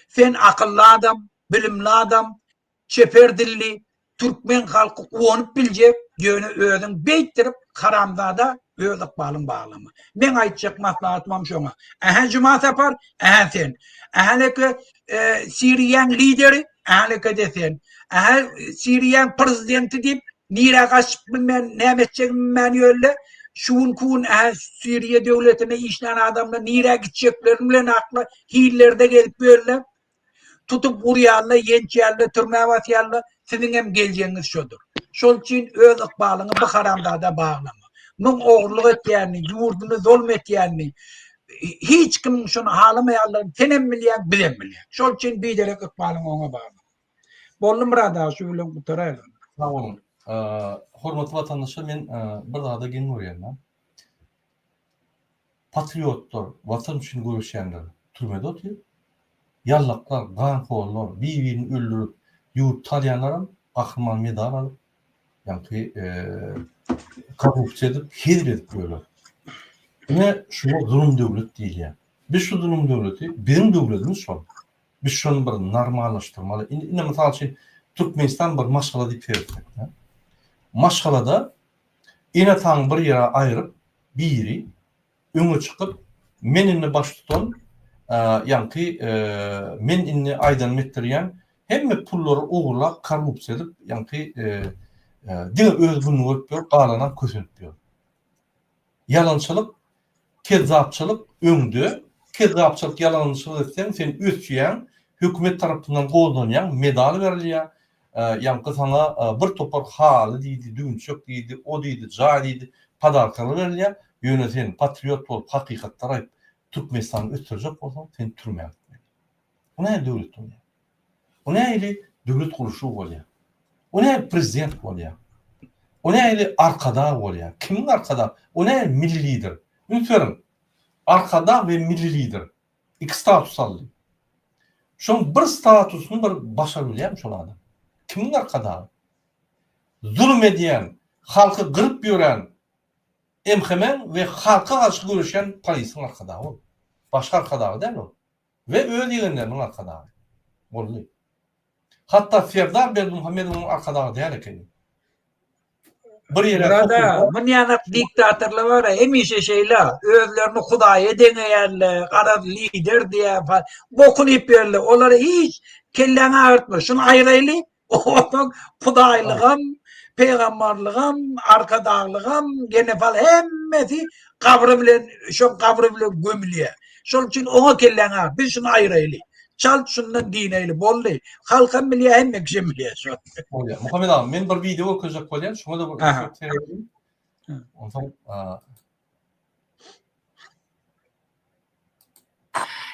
Sen akıllı adam, bilimli adam, çeper dilli, Türkmen halkı uyanıp bilecek, yönü özün beytirip karamda öz ikbalın bağlamı. Ben aytacak maslahatmam şuna. Aha Cuma Sapar, aha sen. Aha leke Siriyan lideri, aha leke de sen. Aha Siriyan prezidenti deyip nira kaçıp bilmem ne edecek bilmem öyle. Şuun kuun Suriye devletine işleyen adamla nira gideceklerimle akla hillerde gelip böyle tutup vuruyanla, yençeyenle, türmevatyanla sizin hem geleceğiniz şudur. Şol için öz ikbalını bu karamda da bağlama. Nun oğurluk etyenini, yurdunu zulm etyenini, hiç kimin şunu halamayanların senem milyen, bilen milyen. Şol için bir derek ikbalını ona bağlama. Bollum rada şu bilen kutarayla. Sağ olun. Hormatly vatandaşlar, men bir daha da gen görýänler. Patriotlar, vatan üçin görüşýänler türmede otyr. Yallaklar, gankorlar, bir-birini öldürüp yurt talyanlar ahman medal alıp yani korrupsiya edip hedir edip böyle. Ne şu zulüm devlet değil ya. Biz şu zulüm devleti, bizim devletimiz şu. Biz şunu bir normallaştırmalı. İnne misal için Türkmenistan bir maşgala deyip verirdik. Maşgalada ine taң bir yere ayırıp biri öňe çıkıp meninle baş tutan yani men inni aydan mettirýän hemme pullary ogurlap korrupsiya edip yani diňe özgünlüği görüp ber galanan kösünüp ber. Yalançylyk, kezzapçylyk öňde, kezzapçylyk yalançylyk etsen sen öçýän hökümet tarapyndan gollanýan medal berilýär. Yani sana bir topar halı diýdi, düňçök diýdi, o diýdi, ja diýdi, padarkalar berilýär. Ýöne sen patriot bolup hakykatlar aýyp Türkmenistany ötürjek bolsaň sen türmäň. O näme döwlet bolýar? O näme döwlet kuruluşy bolýar? O näme prezident bolýar? O näme arkada bolýar? Kim arkada? O näme milli lider? Ünsörüm. Arkada ve milli lider. İki status aldy. Şoň bir statusyny bir başa bilýärmi şol adam? Kimin arkada? Zulüm edýän, halky gyryp ýören emhemen ve halka karşı görüşen polisin arkada o. Başka arkada değil mi? Ve öyle diyenlerin arkada. Oluyor. Hatta Serdar Berdimuhamedov'un arkada değil ki. Bir yere burada bu yanak diktatörler var ya emişe şeyler özlerini Hudaya deneyerler, Arap lider diye bokunu yapıyorlar. Onları hiç kellene ağırtma. Şunu ayrıyla o Hudaylığım peygamberligam, arkadağlığam, gene fal hemmeti kabri bilen, şol kabri bilen gömülýär. Şol üçin oňa kelleňä, biz şunu aýraýly. Çal şundan dineýli boldy. Halkam bilýär, hemme kişi bilýär şol. Bolýar. Muhammed abi, men bir video okujak bolýan, şoňa da Aha. Ondan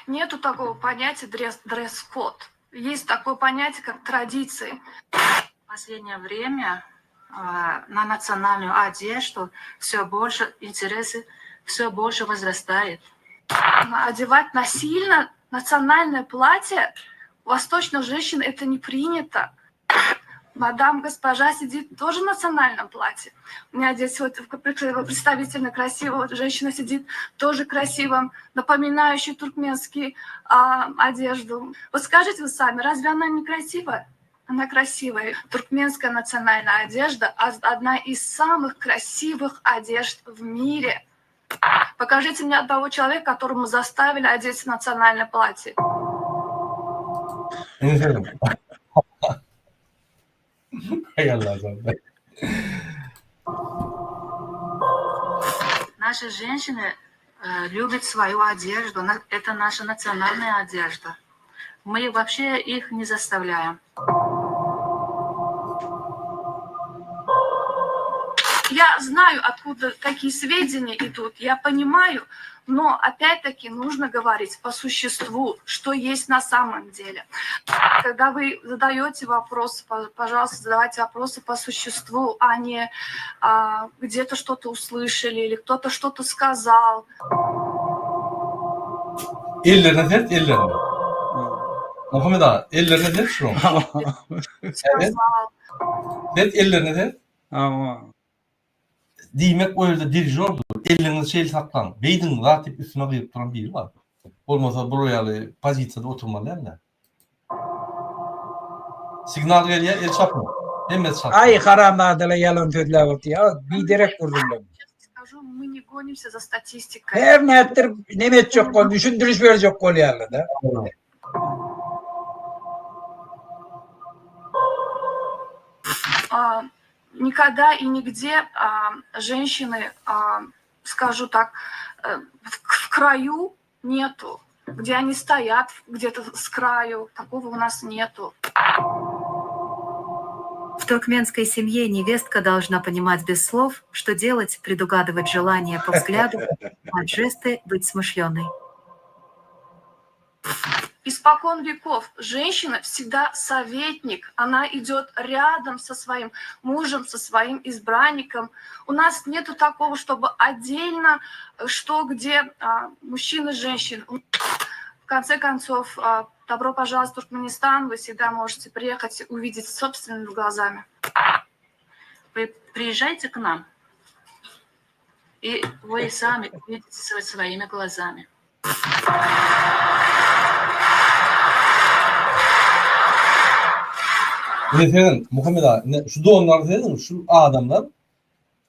Нету такого понятия дресс-код. Есть такое понятие, как традиции. В последнее время на национальную одежду все больше интересы, все больше возрастает. Одевать насильно национальное платье у восточных женщин это не принято. Мадам, госпожа сидит тоже в национальном платье. У меня здесь вот представительно красивая женщина сидит, тоже красиво, напоминающая туркменские одежду. Вот скажите вы сами, разве она не красивая? Она красивая. Туркменская национальная одежда одна из самых красивых одежд в мире. Покажите мне одного человека, которому заставили одеть национальное платье. Hay Allah zaten. Наши женщины любят свою одежду. Это наша национальная одежда. Мы вообще их не заставляем. Я знаю, откуда какие сведения идут, я понимаю, но опять-таки нужно говорить по существу, что есть на самом деле. Когда вы задаете вопросы, пожалуйста, задавайте вопросы по существу, а не где-то что-то услышали или кто-то что-то сказал. Ellerine dert, ellerine. Muhammed abi, ellerine dert şu. Сказал. Dert, ellerine dert. Ama Diýmek o ýerde dirijordur. Ellerini şeýle saklan. Beýdiň zat ip üstüne gyýyp duran biri bar. Bolmasa bu ýaly pozisiýada oturmaly hem-de. Signal gelýär, el çapma. Hemmet çapma. ay haramadalar yalan sözler boldy ya. Biderek kurdum ben. Скажу, мы не гонимся за статистикой. Her näetdir nemet jok bol, düşündiriş berjek bolýarlar da. Никогда и нигде женщины, скажу так, в краю нету. Где они стоят, где-то с краю, такого у нас нету. В туркменской семье невестка должна понимать без слов, что делать, предугадывать желания по взгляду, а жесты быть смышленой. Испокон веков женщина всегда советник, она идет рядом со своим мужем, со своим избранником. У нас нету такого, чтобы отдельно что, где мужчина и женщина. В конце концов, добро пожаловать в Туркменистан, вы всегда можете приехать и увидеть собственными глазами. Вы приезжайте к нам, и вы сами увидите своими глазами. Senin Muhammed abi, şu doğumlar dedin, şu adamlar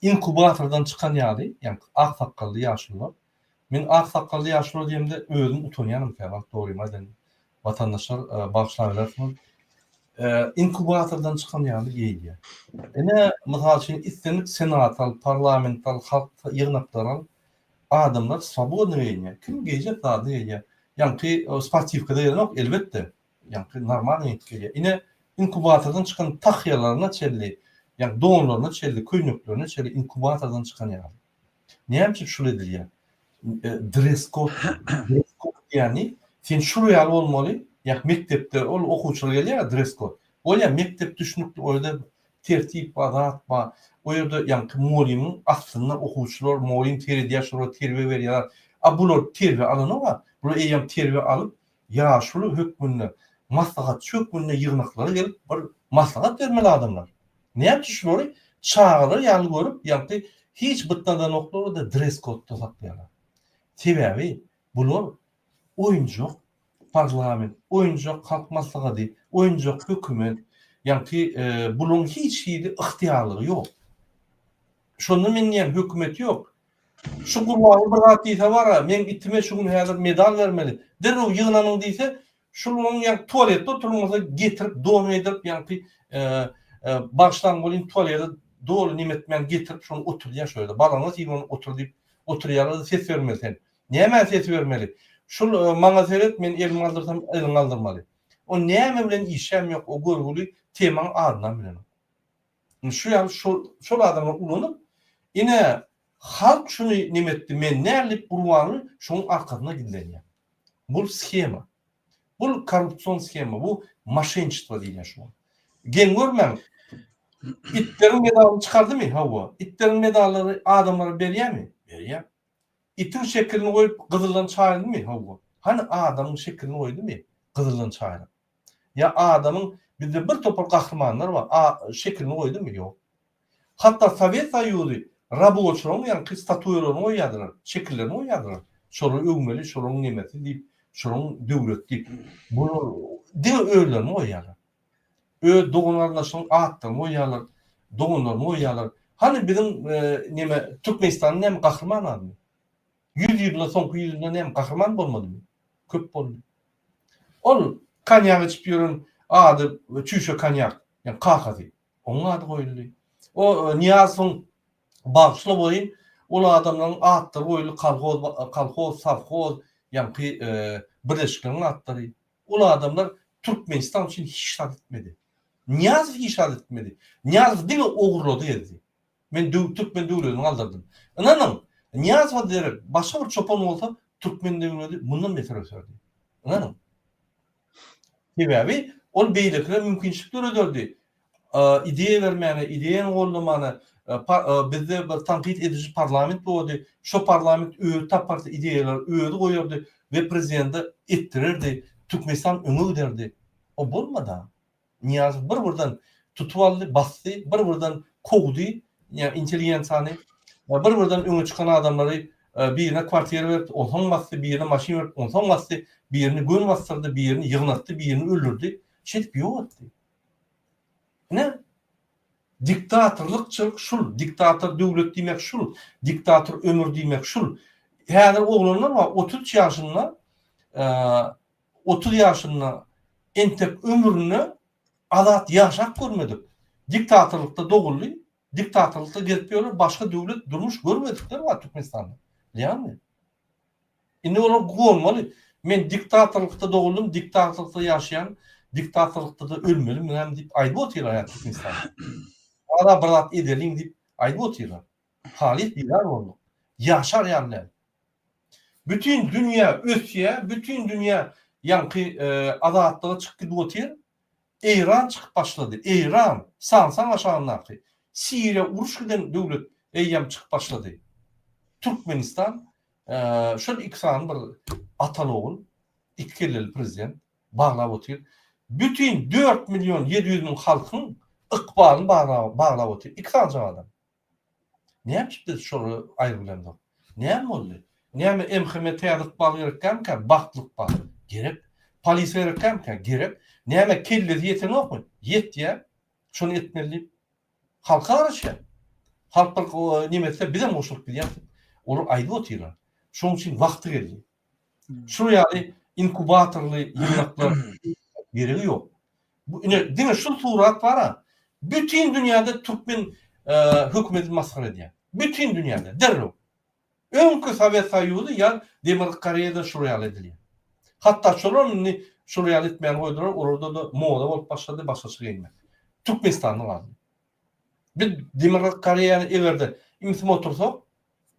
inkubatordan çıkan ýaly, yani ak sakallı yaşlılar. Men ak sakallı yaşlı diýemde özüm utanýanym täze, doğruýma den vatandaşlar bagşlaýarlar. Inkubatordan çıkan ýaly geýýär. Ene mysal üçin istenip senatal, parlamental, halk ýygnaklar adamlar swobodny geýýär. Kim geýjek zady geýýär. Yani sportivkada ýerok elbetde. Yani normal geýýär. Ine inkubatordan çıkan tahyalarına çelli, yani doğumlarına çelli, köynüklerine çelli inkubatordan çıkan ýaly. Näme şol edilýär? Dress code yani sen şol ýaly bolmaly, ýa mektepde ol okuwçylar gelýär dress code. Bolýar mektep düşnükli orada tertip, adat ba, o ýerde yani muallimin aslında okuwçylar muallim terbiýe ýaşary terbiýe berýär. A bular terbiýe alanyňa, bular eýem terbiýe alyp ýaşuly hökmünde maslahat çökmünde ýygnaklara gelip bir maslahat bermeli adamlar. Näme şolary çağılar ýaly görüp, ýa-ni hiç bitnadan noktalarda dress code saklaýarlar. Sebebi bular oýunjak parlament, oýunjak halk maslahaty, oýunjak hökümet, ýa-ni buların hiç ýerde ihtiýarlygy ýok. Şonda men ýa hökümet ýok. Şu gurbaly bir zat diýse bara, men gitme şu gün häzir medal bermeli. Derrew ýygnanyň diýse, şolanyň ýa tualetde oturmasa getirip dom edip ýa-ni bagşlan bolýan tualete doğru nimetmen getirip şonu oturýar şöyle. Balana diýip otur diýip oturýarlar ses vermeli sen. Näme ses vermeli? Şol maňa seret men elimi aldyrsam elini aldyrmaly. O näme bilen işem ýok, o görgüli temaň adyna bilen. Şu ýaly şol adamlar ulanyp ine halk şunu nimetdi men nälik burwany şoň arkasyna gidilýär. Bu schema. Bu korrupsiyon schema, bu maşençilik diýilýär şu. Gen görmem. İtlerin medalyny çıkardı mı? Hawa. İtlerin medallary adamlara berýärmi? Berýär. İtin şeklini koyup kızıldan çağırdı mı? Hawa. Hani adamın şeklini koydu mu? Kızıldan çağırdı. Ya adamın bizde bir topal kahramanlar var. Şeklini koydu mu? Yok. Hatta Sovet Soýuzy raboçylaryň ýa-ni statuýalaryny oýadylar, şekillerini oýadylar. Şolar öňmeli, şolaryň nemesi diýip, şolaryň döwlet diýip. Bunu öýlerini oýadylar. Doğunlarına şoň atlaryny oýadylar, doğunlaryny oýadylar. Hani bizim neme Türkmenistan'ın näme kahraman adamy? 100 ýylda soňky ýylda näme kahraman bolmadymy? Köp boldy. Ol konyak içip ýören ady çüşe konyak, ýa-ni kakazy. Oňa ady goýuldy. O Niýazowyň bagşly boýun ol adamlaryň atlary goýuly kolhoz, savhoz, ýa-ni birleşikligiň atlary. Ol adamlar Türkmenistan üçin hiç şart etmedi. Niýazow hiç şart etmedi. Niýazow dili ogurlady dedi. Men Türkmen döwletini aldyrdım. Inanın, Niýazow derip başga bir çopan bolsa Türkmen döwleti bundan beter öserdi. Inanın. Sebäbi ol beýlekle mümkinçilikler öderdi. İdeýa bermäne, ideýany gollamany, bizde bir tanqid edici parlament boldy. Şo parlament öýü taparty ideýalar öýüdi goýardy we prezidenti ettirirdi. Türkmenistan öňe giderdi. O bolmady. Niýazow bir-birden tutup aldy, bastı, bir-birden kogdy, ýa intelligensany, bir-birden öňe çykan adamlary birine kwartier berdi, onsoň bastı, birine maşin berdi, onsoň bastı, birini gün bastırdı, birini ýygnatdy, birini öldürdi. Şeýip ýok etdi. Ne? Diktatorlukçılık şul, diktator döwlet diýmek şul, diktator ömür diýmek şul. Häzir oglanlar var 30 ýaşynda 30 ýaşynda entek ömrüni azat ýaşap görmedik. Diktatorlukda doguldy, diktatorlukda gelip ýöler, başga döwlet durmuş görmedikler var Türkmenistanda. Ýa-ni? Indi olar goýmaly. Men diktatorlukda doguldum, diktatorlukda ýaşaýan, diktatorlukda da ölmelim hem diýip aýdyp oturýar Türkmenistanda. Ara birat edelim diýip aýdyp oturýar. Halit biler boldy. Ýaşar ýanlar. Bütün dünýä ösýär, bütün dünýä ýanky azatlyga çykyp gidip oturýar. İran çıkıp başladı. İran sansan aşağınaky. Siriýa uruş giden döwlet eýýam çıkıp başladı. Türkmenistan şol ikisany bir atalogul, iki kelleli prezident baglap otyr. Bütün 4 milyon 700 bin halkyň ykbalyny baglap otyr. İkisany adam. Näme çıkdy şol aýrylanda? Näme boldy? Näme MHM ykbaly gerekkäm, baktlyk bar. Gerek. Polis gerekkäm, gerek. Näme kellesi ýeten okmy? Ýetdi. Şonu etmeli. Halka araşa. Halk nimetse bize moşuluk bilýär. Olu aýdyp oturýar. Şoň üçin wagty geldi. Şu ýaly inkubatorly ýylaklar geregi ýok. Bu diňe şu surat bara. Bütün dünýäde Türkmen hökümeti maskhara edýär. Bütün dünýäde derrew. Öňkü Sovet Soýuzy ýa Demir Koreýada şurýal edilýär. Hatta şolary şurýal etmeýän goýdular, orada da moda bolup başlady, başgaça gelmek. Türkmenistanyň var. Bir Demir Koreýany egerde imtim otursak,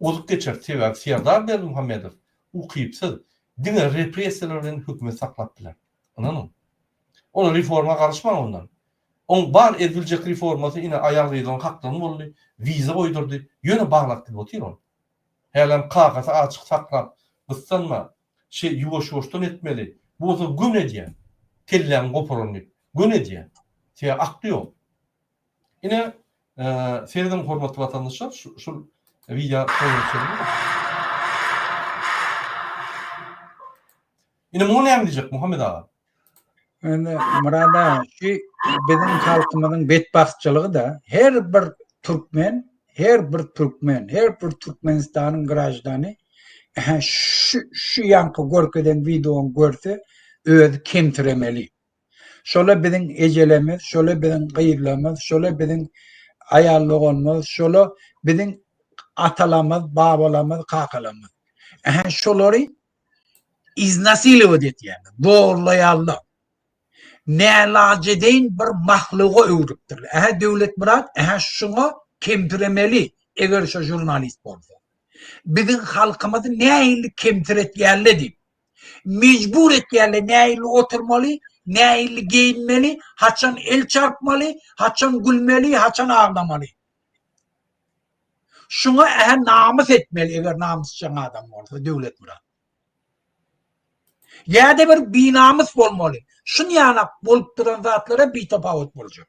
ozup geçer sebäp Serdar Berdimuhammedow ukypsyz diňe repressiýalardan hökümet saklap biler. Ananyň. Ol reforma garşman ondan. On bar ediljek reformasy ine aýaglaýdan haklaryny boldy, wiza goýdurdy, ýöne baglap diýip otyr ol. Helem kakasy açyk saklap, gyssanma, ýuwaş-ýuwaşdan etmeli. Bu da gün edýär. Kellen goparyny, gün edýär. Şeýle akly ýok. Ine Ferden hormatly vatandaşlar, şu video koyuyorsunuz. Ine mu näme diýjek Muhammed ağa? Yani Murada şu bizim halkımızın bedbahtçılığı da her bir Türkmen, her bir Türkmenistan'ın grajdanı şu yankı görkeden videonu görse öz kimtiremeli. Şöyle bizim ecelemiz, şöyle bizim gıyırlamız, şöyle bizim ayarlığımız, şolu bizim atalarımız, babalarımız, kakalarımız. Şolary iznasilov etýärler, doğrulayarlar. Nälajedeýin bir mahluga öwrüpdir. Döwlet murat, şuňa kemtiremeli eger şo jurnalist bolsa. Bizim halkymyzy näýili kemtiretýärler diýip, mecbur etýärler, näýili oturmaly, näýili giyinmeli, haçan el çarpmaly, haçan gülmeli, haçan ağlamaly. Şuňa namys etmeli eger namysçan adam bolsa döwlet murat. Ýa-da bir binamys bolmaly. Şunu ýanak bolup duran zatlara bir topawut boljak.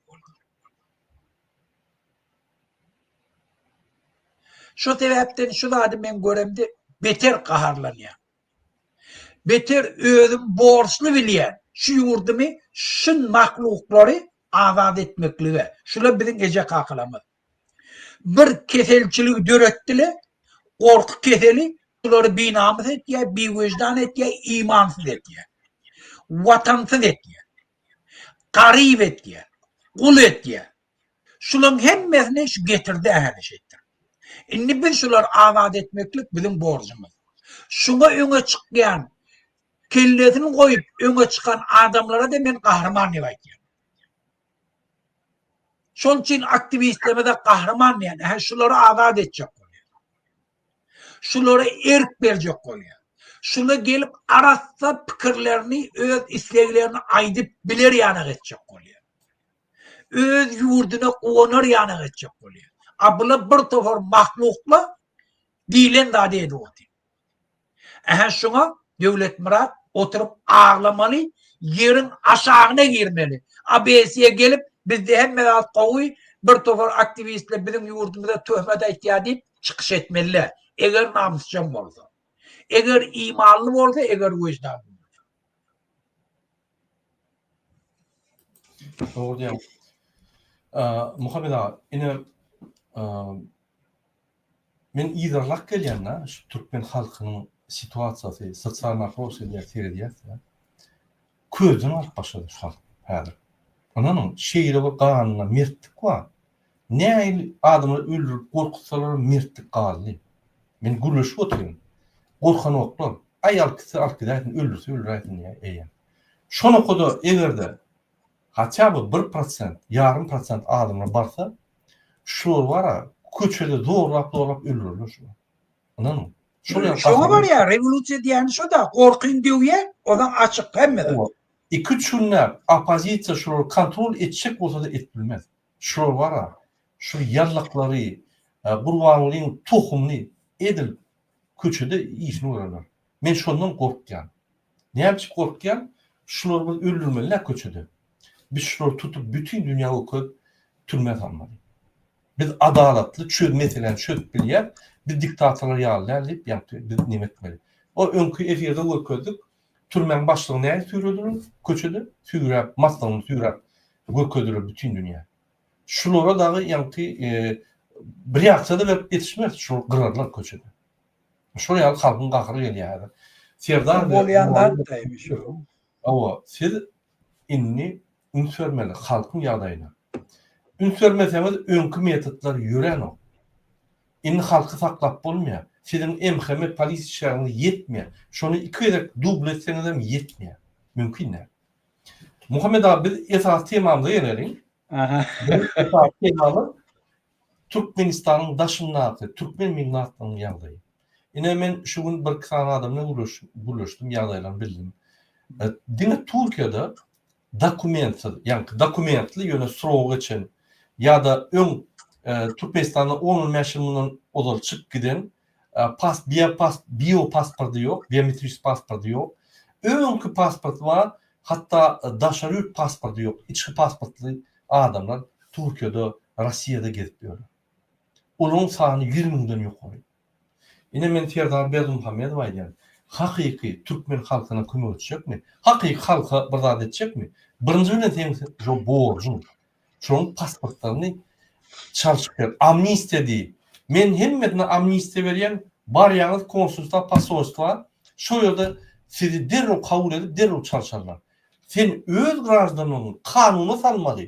Şu sebäpden şu zady men göremdi beter gaharlanýar. Beter özüm borçlu bilýär. Şu ýurdumy şun mahluklary azad etmeklige. Şular biziň eje kakylamy. Bir keselçilik döretdiler. Korku keseli şolary binamys etýär, biwejdan etýär, imansyz etýär. Watansız etýär. Garib etýär. Kul etýär. Şularyň hemmesini şu getirdi ähli. Indi biz şular azad etmeklik bizim borcumuz. Şuna öňe çykýan, kelletini goýup öňe çykan adamlara da men kahraman diýip aýtýar. Şol üçin aktivistlerime de kahraman diýen, şulary azad etjek bolýar. Şulara erk berjek bolýar. Şuna gelip arassa pikirlerini, öz isleglerini aýdyp biler ýana etjek bolýar. Öz ýurduna gonar ýana etjek bolýar. Abla bir tofar mahlukla dilen da dedi oti. Şuna döwlet murat oturup ağlamaly, yerin aşağına girmeli. ABS'ye gelip bizde hemme gowy bir tofar aktivistler bizim ýurdumyzda töhmet aýtýar diýip çykyş etmeliler. Eger namysçan bolsa. Eger imanly bolsa, eger wejdanly bolsa. Doğru diýär. Muhammed ağa, ine men ýerlak gelýän şu türkmen halkynyň situasiýasy, sosial mahrumçylyk seredýär. Közüň alyp başlady şu häzir. Onanyň şeýle we ganyna mertlik bar. Näil adamy öldürüp gorkutsalar mertlik galy. Men gülüşip oturýan. Gorkan oklar. Aýal kişi alkydaýyn öldürse öldüräýin diýär. Şonu koda egerde haça bu 1%, yarım %, adamlar barsa şular bara köçede zorlap öldürürler şu. Anladın? Şoňa bar ya revolüsiýa diýen şo da gorkyn diýär, odan açyk hemme. 2-3 günler opozisiýa şular kontrol etjek bolsa da etbilmez. Şular bara şu ýarlaklary, gurbanlygyň tohumny edil köçede işini görürler. Men şondan gorkýan. Näme gorkýan? Şular biz öldürmeliler köçede. Biz şular tutup bütün dünýä okuyup türme salmaly. Biz adalatly çöz meselen çöz bilýär, biz diktatorlar ýalylar diýip ýapdy, biz näme etmeli. O öňkü efirde görkezdik. Türmen başlygyny näme sürüdürür? Köçede sürüp, maslagyny sürüp görkezdir bütün dünýä. Şulara dagy ýa-ni bir ýakçada berip ýetişmez, şu gırarlar köçede. Şol ýaly halkyň gahyry gelýär. Serdar bolýanlar daýmış o. Awa, siz inni ünsörmeli halkyň ýagdaýyna. Ünsörmeseniz öňkü metodlar ýören o. Inni halky saklap bolmaýar. Sizin emheme polis işlerini yetmiyor. Şonu 2 ederek duble etseniz hem yetmiyor. Mümkün ne? Muhammed abi biz esas temamda yenelim. Esas temamı Türkmenistan'ın daşınlatı, Türkmen minnatının yağdayı. Yine men şu gün bir kısana adamla buluştum, yağdayla bildim. Dine Türkiye'de dokumentli yöne soğuk için ya da Türkmenistan'da onun meşhurunun odal çık giden biopasportu yok, biometrik pasportu yok. Önkü pasport var, hatta daşarı pasportu yok. İçki pasportlu adamlar Türkiye'de, Rusya'da geziyorlar. Onun sahne 20.000'den yok oluyor. Yine men Serdar Berdimuhammed var yani. Hakiki Türkmen halkına kömek edecek mi? Hakiki halka bırdat edecek mi? Birinci yönetim şu borcun. Şunun pasportlarını çalışıyor. Amnistiya değil. Men hemmetine amnistiya veren bar yalnız konsulta, pasolstva şu yolda sizi derrol kabul edip derrol çalışarlar. Sen öz grajdanının kanunu salmalı.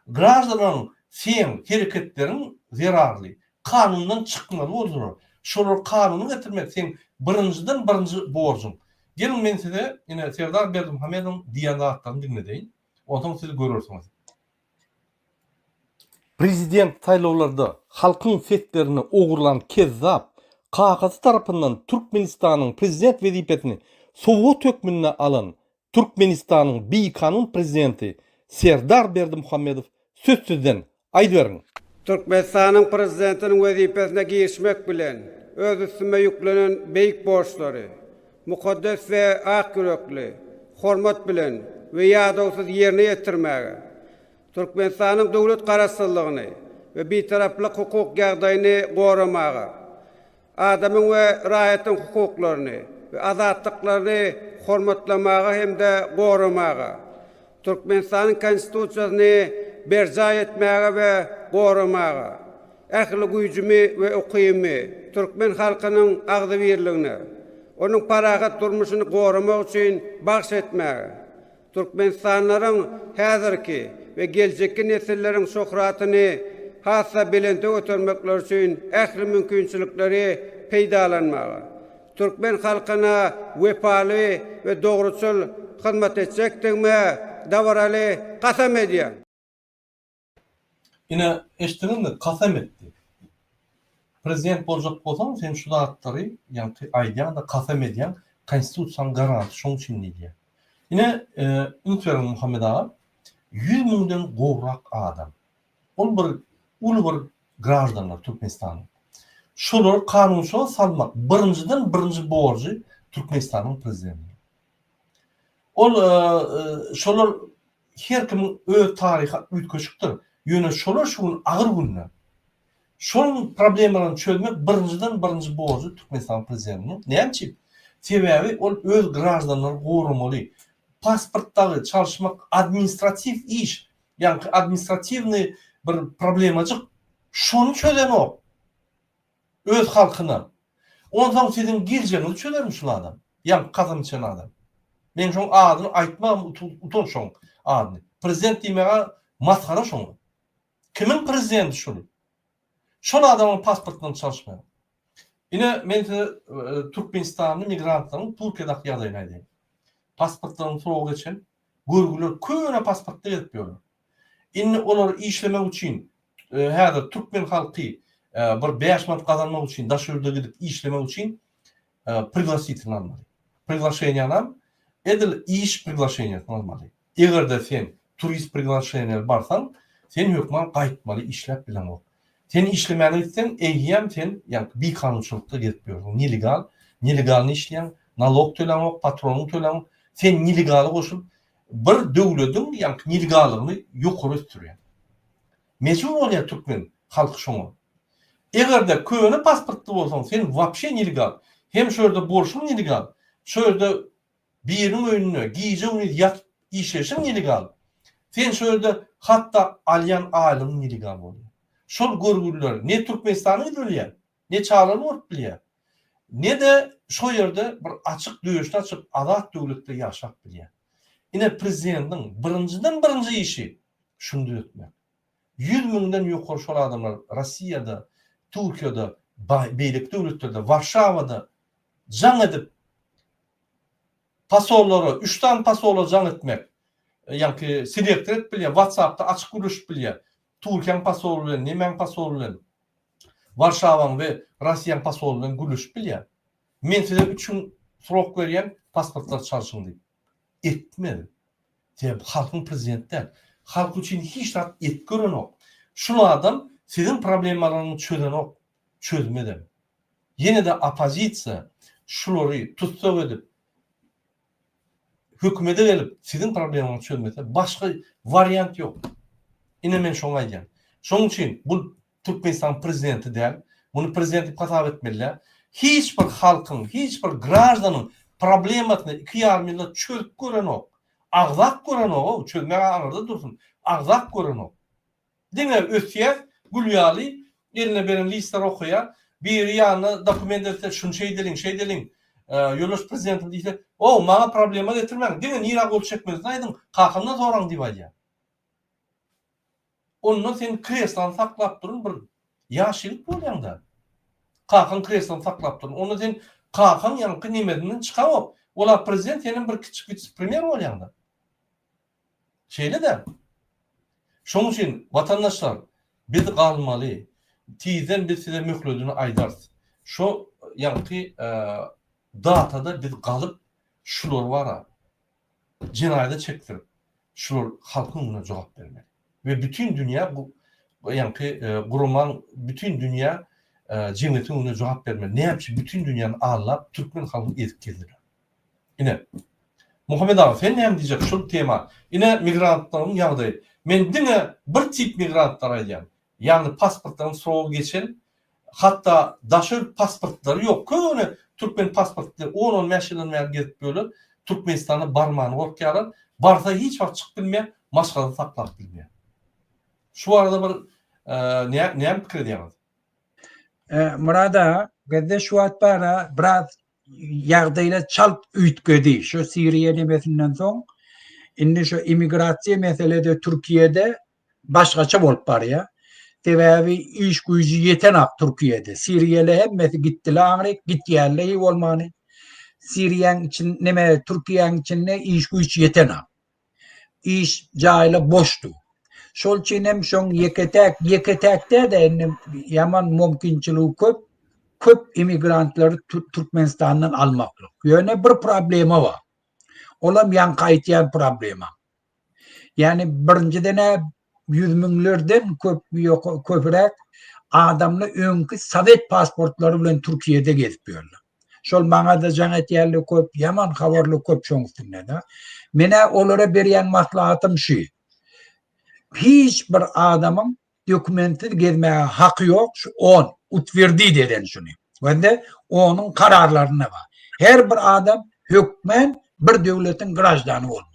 Grajdanının sen hareketlerin zararlı. Kanundan çıkmalı olur. Şolar kanunu getirmek sen birinci borcun. Gelin men size yine Serdar Berdimuhamed'in diyanatlarını dinledeyin. Ondan siz görürsünüz. Prezident saylovlarda halkın setlerini oğurlan kezzap, kakası tarafından Türkmenistan'ın prezident vazifesini Sovyet hükmüne alan Türkmenistan'ın bir kanun prezidenti Serdar Berdimuhamedov sözsüzden aydıverin. Türkmenistan'ın prezidentinin vazifesine girişmek bilen öz üstüme yüklenen büyük borçları, mukaddes ve ak yürekli, hormat bilen ve yadavsız yerine yetirmeye, Türkmenistan'ın devlet karasıllığını ve bir taraflık hukuk yağdayını korumaya, adamın ve rayetin hukuklarını ve azatlıklarını hormatlamaya hem de korumaya, Türkmenistan'ın konstitusiyasını berca etmeye ve korumaya, ehli gücümü ve okuyumu, Türkmen halkının ağzı birliğine, onun parahat durmuşunu korumak için bahşetmeye, Türkmenistanların hazırki ve gelecekki nesillerin şöhratını hassa bilente götürmekler için ehli mümkünçülükleri peydalanmaya, Türkmen halkına vefalı ve doğrusul hizmet edecektirmeye davaralı kasam ediyen. Yine eşitinin de kasam etti. Prezident olacak olsam sen şu dağıtları yani aydan da kasam ediyen konstitusiyon garanti şunun için diye. Yine Ünitverin Muhammed Ağa 100 mindən goğrak adam. Ol bir ulu bir grajdanlar Türkmenistan'ın. Şolar kanunçuğa salmak birinci borcu Türkmenistan'ın prezidenti. Ol şolar her kimin öz tarihi ütköşüktür. Yöne şolar şunun ağır günler. Şonun problemlerini çözmek birinci borcu Türkmenistan'ın prezidentinin. Näçe? Sebebi ol öz grajdanlar korumalı. Pasportları çalışmak administratif iş. Yani administrativni bir problemacık şonu çözen o. Öz halkına. Ondan sizin geleceğinizi çözermiş adam. Yani kazan için adam. Ben şunun adını aytmam utan şunun adını. Prezident demeye maskara şunu. Kimin prezidenti şunu? Şunu adamın pasportunu çalışmıyor. Yine ben Türkmenistan'ın migrantların Türkiye'deki yadayına edeyim. Pasportlarını soğuk geçen görgüler köne pasportta yetmiyorlar. İnne olar işlemek için hada Türkmen halkı bir 5 manat kazanmak için daşırda gidip işlemek için пригласительный almalı. Приглашениянam edil iş приглашениyaсын almalı. Eğer de sen turist приглашениya barsan sen hükman qaytmalı işlep bilen o. Sen işlemelisin eyyem sen yani bir kanunçulukta yetmiyorsun. Nelegalni işleyen, nalog tölemek, patronun tölemek. Sen nelegali koşup bir devletin yani nelegalını yukarı sürüyor. Mecbur oluyor Türkmen halkı şunu. Eğer de köyüne pasportlu olsan sen vapşe nelegal. Hem şöyle borçun nelegal. Şöyle birinin önüne giyeceğin yat işleşin nelegal. Sen şöyle hatta alyan ailinin nelegal oluyor. Şol görgüller ne Türkmenistan'ı biliyor, ne çağlarını ortluyor. Ne de şu yerde bir açık dövüşte açıp azat devlette yaşap biliyor. Yine prezidentin birinci işi şunu etmek. 100 mindən yukarı şol adamlar Rusya'da, Türkiye'de, beylik devletlerde, Varşava'da can edip pasolları, 3 tane pasolla can etmek. Yani ki selektor et biliyor, WhatsApp'ta açık görüş biliyor. Türkiye'nin pasolları, Nemen pasolları, Varşava'nın ve Rusya'nın pasollarının görüş biliyor. Men size üçün sorok veriyen pasportlar çalışın deyip. Etmedi. Halkın prezidentler. Halk için hiç rahat et gören o. Şunu adam sizin problemlerini çözen o. Çözmedi. Yine de opozisiya şuları tutsak edip hükümete gelip sizin problemlerini çözmese başka varyant yok. Yine men şuna diyen. Şunun için bu Türkmenistan prezidenti değil. Bunu prezidenti katap etmeliler. Hiçbir halkın, hiçbir grajdanın problematını 2,5 millet çözüp gören o. Ağzak gören o. Çözmeye anırda dursun. Ağzak gören o. Dine ötüye, Gülyalı, eline veren listeler okuya, bir yanına dokumenterde şunu şey delin. Yoluş prezidentim deyse, o bana problema getirmek. Dine nira gol çekmez. Naydın, kalkımda zoran diye. Ondan sen kreslan saklap durun bir yaşylyk bolýanda. Kakan kreslan saklap durun. Ondan sen kakan ýanky nimedinden çykap, ola prezident ýene bir kiçik vice-premier bolýanda. Şeýle de. Şoň üçin watandaşlar biz galmaly. Tizen biz size möhledini aýdarys. Şo ýanky datada biz galyp şular wara. Cinayete çektirip şular halkın buna cevap vermeli. Ve bütün dünya bu kurulan bütün dünya cemiyeti buna cevap vermeli. Ne yapışı bütün dünyanın ağırlap Türkmen halkını edip gelir. Yine Muhammed abi sen ne diyecek şu tema? Yine migrantların ýagdaýy. Men dine bir tip migrantlar aýdýan. Yani pasportdan soğuk geçen hatta daşır pasportları yok. Köne Türkmen pasportları 10-10 meşilen gezip böyle Türkmenistan'a barmağını korkuyalar. Barsa hiç wagt çykyp bilmeýär, maşgala saklap bilmeýär. Şu arada bir näme pikir edýäňiz? Murada gede şu wagt bara biraz ýagdaýlar çalp üýtgedi. Şu Siriýe nimesinden soň indi şu immigrasiýa meselede Türkiýede başgaça bolup barýar. Sebebi iş güýji ýeten Türkiýede. Siriýeli hemmesi gitdiler, Amerik gitýärler bolmany. Siriýanyň için neme Türkiýanyň içinde iş güýç ýeten. İş jaýla boşdu. Şol üçin hem şoň ýeketekde de ýaman mümkinçiligi köp immigrantları Türkmenistandan almaklyk. Ýöne bir problemi var. Olam ýanky aýtýan problema. Yani birinciden 100 miňlerden köprek adamlar öňkü Sovet pasportları bilen Türkiýede gezip ýörler. Şol maňa da jaňat ýerli köp, ýaman habarly köp şoň üstünde de. Mene olara berýän maslahatym şu. Hiç bir adamın dokumenti gezmeye hakkı yok. Şu 10 utverdi deden şunu. Ve onun kararlarına var. Her bir adam hükmen bir devletin grajdanı olmalı.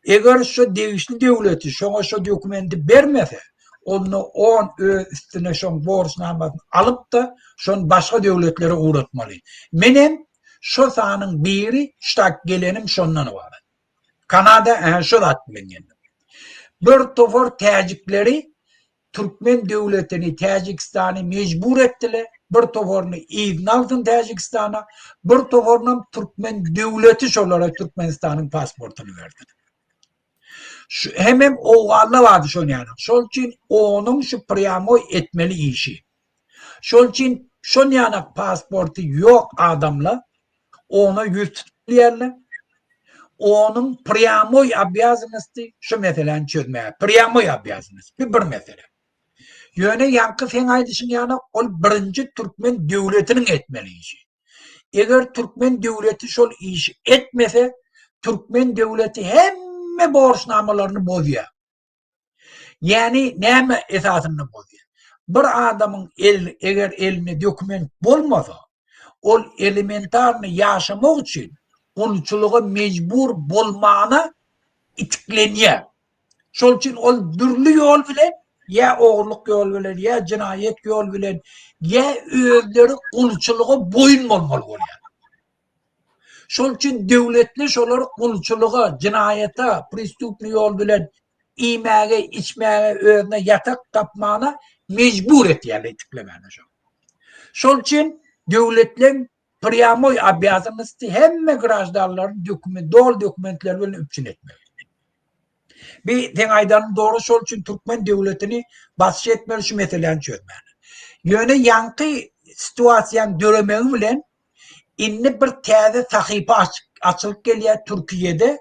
Eğer şu değişli devleti şuna şu dokumenti vermese, onu 10 üstüne şun borçnamasını alıp da şun başka devletlere uğratmalı. Benim şu sahanın biri ştak gelenim şundan var. Kanada şu da atmıyor. Bir tofor Tacikleri Türkmen devletini Tacikistan'ı mecbur ettiler. Bir toforunu izin aldın Tacikistan'a. Bir toforunun Türkmen devleti olarak Türkmenistan'ın pasportunu verdi. Hemen o varla vardı şun yani. Şol için onun şu priyamoy etmeli işi. Şol için şun yani pasportu yok adamla onu yüz tutuyorlar. Onun priyamoy abiyazınızdı şu meselen çözmeye. Priyamoy abiyazınız. Bir mesele. Yöne yankı sen aydışın yani o birinci Türkmen devletinin etmeli işi. Eğer Türkmen devleti şol işi etmese Türkmen devleti hemme borçnamalarını bozuyor. Yani neme esasını bozuyor. Bir adamın eğer eline doküment bulmasa o elementarını yaşamak için onçuluğa mecbur bolmağına itikleniyor. Şol için o dürlü yol bilen ya oğurluk yol bilen ya cinayet yol bilen ya özleri onçuluğa boyun olmalı oluyor. Şol için devletli şoları onçuluğa, cinayete, prestupli yol bilen imeğe, içmeğe, özüne yatak tapmağına mecbur etiyorlar itiklemene. Şol için devletlerin priyamoy abiyazımızdı hemme grajdarların doğal dokumentler bilen üpçün etmeli. Bir ten aydanın doğru şol için Türkmen devletini basış etmeli şu meseleyi çözmeli. Yöne yankı situasyon dönemeği bilen inni bir teze sahipa açılıp geliyor Türkiye'de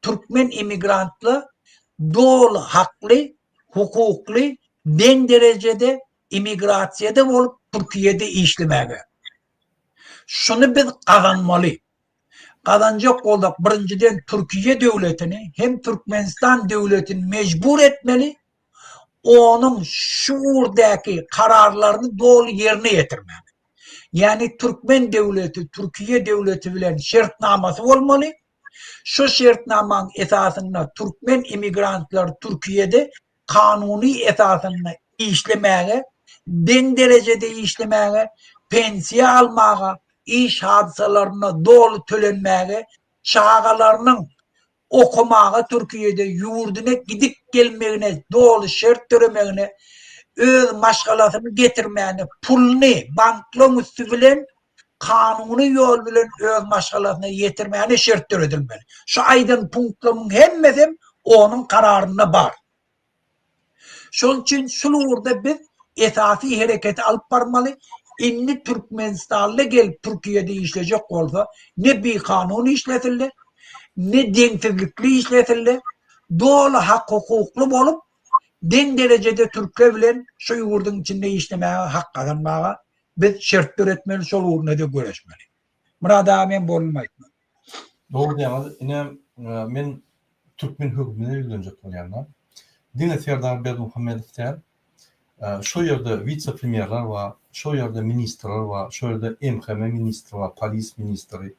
Türkmen imigrantlı doğal haklı, hukuklu, den derecede imigrasiyede olup Türkiye'de işlemeye. Şunu biz kazanmalı. Kazanacak olduk birinciden Türkiye devletini hem Türkmenistan devletini mecbur etmeli. Onun şuurdaki kararlarını doğru yerine getirmeli. Yani Türkmen devleti, Türkiye devleti bilen şartnaması olmalı. Şu şartnamanın esasında Türkmen imigrantlar Türkiye'de kanuni esasında işlemeye, den derecede işlemeye, pensiye almaya, iş hadisalarına doğru tölenmeye, çağalarının okumağa Türkiye'de yurduna gidip gelmeğine, doğulu şert töremegine, öz maşgalatını getirmeyene, pulunu bankla üstü bilen, kanuni yol bilen öz maşgalatını getirmeyene şert töredilmeli. Şu aydın punktlarının hemmesi onun kararına bar. Şol için şulurda biz esasi hareketi alıp barmalı. İnni Türkmenistan'la gelip Türkiye'de işleyecek olsa ne bir kanunu işletildi, ne denklikli işletildi, doğal hak hukuklu olup den derecede Türkler bilen şu yurdun içinde işlemeye hak kazanmaya biz şert öğretmeli, şol uğruna da görüşmeli. Murad ağa bolmaydı. Doğru diyemez. Yine men Türkmen hükümine yüzlenecek olyanlar. Dine Serdar Berdimuhamedov'ten şu yerde vice-premierler var, şu yerde ministrler var, şu yerde MHM ministri var, polis ministri.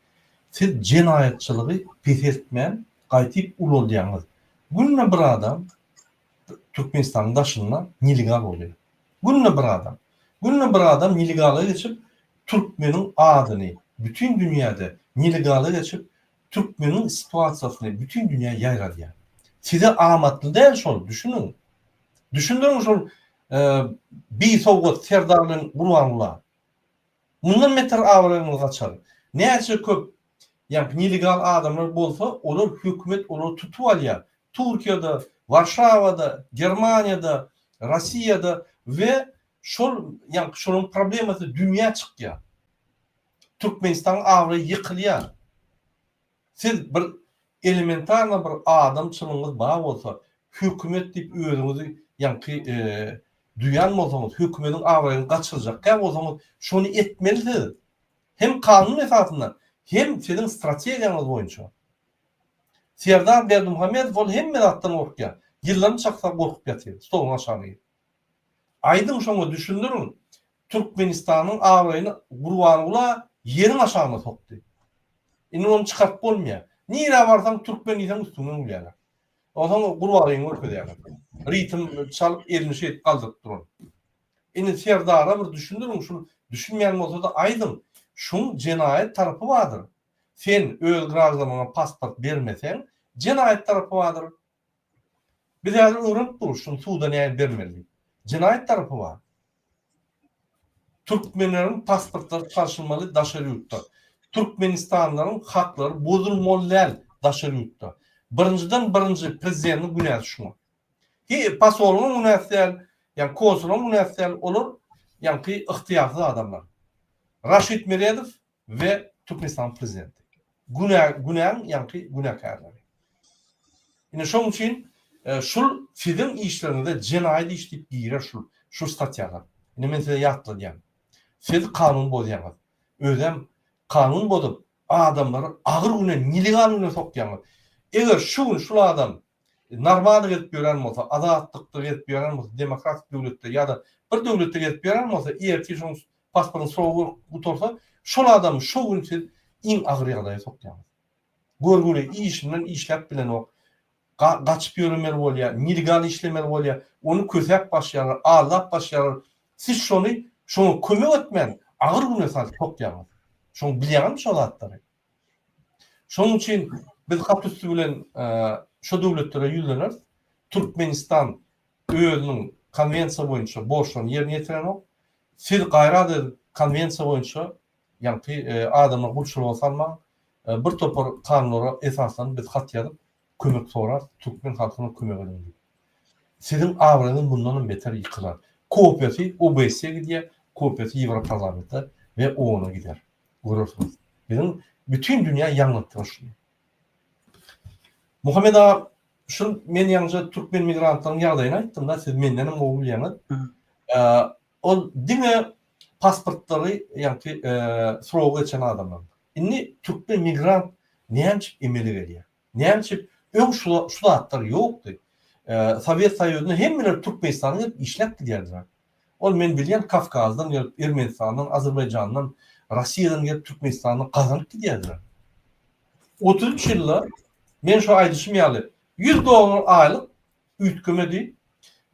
Siz cinayetçiliği pes etmeyen, qaytip ul diýäňiz. Günne bir adam Türkmenistan'ın daşında nillegal oluyor. Günne bir adam nillegala geçip Türkmenin adyny bütün dünyada nillegala geçip Türkmenin situasyasını bütün dünyaya yayradı. Size amatlı değil şol, düşünün. Düşündürün şol bir soğuk serdarlığın kurbanlığa. Bundan metre ağırlığını kaçar. Neyse köp yani nillegal adamlar bolsa olur hükümet olur tutu alya. Türkiye'de, Varşava'da, Germanya'da, Rusya'da ve şolun probleması dünya çıkıyor. Türkmenistan ağrı yıkılıyor. Siz bir elementarna bir adamçılığınız bağ olsa hükümet deyip özünüzü duyan bolsanız hükümetin ağrını kaçıracak. O zaman şunu etmelisiniz. Hem kanun esasından hem sizin stratejiyanız boyunca. Serdar Berdimuhamedov hem medattan korkya. Yıllarını çaksa korkup yatıyor. Stolun aşağıya. Aydın şunu düşündürün. Türkmenistan'ın ağrını kurbanlığa yerin aşağına soktu. Onu çıkartıp olmuyor. Niye varsan Türkmenisten üstünden uyarlar. O zaman kurbanlığını korkuyor. Ritim çalıp elini şey kaldırıp durun. Serdar'a bir düşündürün. Şunu düşünmeyen olsa da aydın. Şunun cinayet tarafı vardır. Sen öz grazlamana pasport vermesen cinayet tarafı vardır. Bir de öğrenip durursun suda neye vermeli. Cinayet tarafı var. Türkmenlerin pasportları taşınmalı daşarı yurtta. Türkmenistanların hakları bozulmalı daşarı yurtta. Birinci prezidentin günahı şunu. Ki pasolunun günahı yani konsulun günahı olur yani ki ihtiyarsız adamlar. Raşid Meredov ve Türkmenistan prezidenti. Günahın yani günahkarları. Yine şunun için şu sizin işlerinde cinayet işleyip girer şu statyalar. Yine mesela yatlı diyen. Siz kanun bozuyanlar. Özlem kanun bozup adamları ağır güne, nillegal güne sokuyanlar. Eğer şu adam normal gelip gören olsa, adatlıkta gelip gören olsa, demokratik devlette ya da bir devlette gelip gören olsa, eğer ki şunun pasportun soğuğu tutursa, şol adamı şu gün siz in ağır yağdaya sokuyanlar. Görgüle işinden işlep bilen o. Kaçıp yürümer bolya, nillegal işlemer bolya, onu kösep başlayarlar, ağlap başlayarlar. Siz şunu kömek etmeyen, ağır güne sadece sokuyanlar. Şunu bileyen şol atları. Şunun için biz kapüstü bilen şu devletlere yüzlenir. Türkmenistan özünün konvensiya boyunca borçlarını yerine getiren o. Siz gayradı konvensiya boyunca yani adamlar burçlu olsanma bir topar kanunlara esasen biz hat yazıp kömek sorar. Türkmen halkına kömek edin. Sizin avranın bundan beter yıkılar. Kopyası OBS'ye gidiyor. Kopyası Avrupa Parlamenti ve ONU'na gider. Görürsünüz. Bizim bütün dünya yanıltır şunu. Muhammed ağa, men yalnızca Türkmen migrantların yağdayını ayttım da siz mendenim oğul yanı. O dine pasportları yani soğuğa geçen adamlar. İnni Türkmen migrant neyemçip emeli geliyor. Neyemçip yok şu atları yoktu. Sovyet Soyuzu'nun hem birer Türkmenistan'ı işlep gidiyorlar. O men bilyen Kafkaz'dan, Ermenistan'dan, Azerbaycan'dan, Rusya'dan gelip Türkmenistan'dan kazanıp gidiyorlar. 33 yıllar men şu aydışım yalı $100 aylık ütkümedi.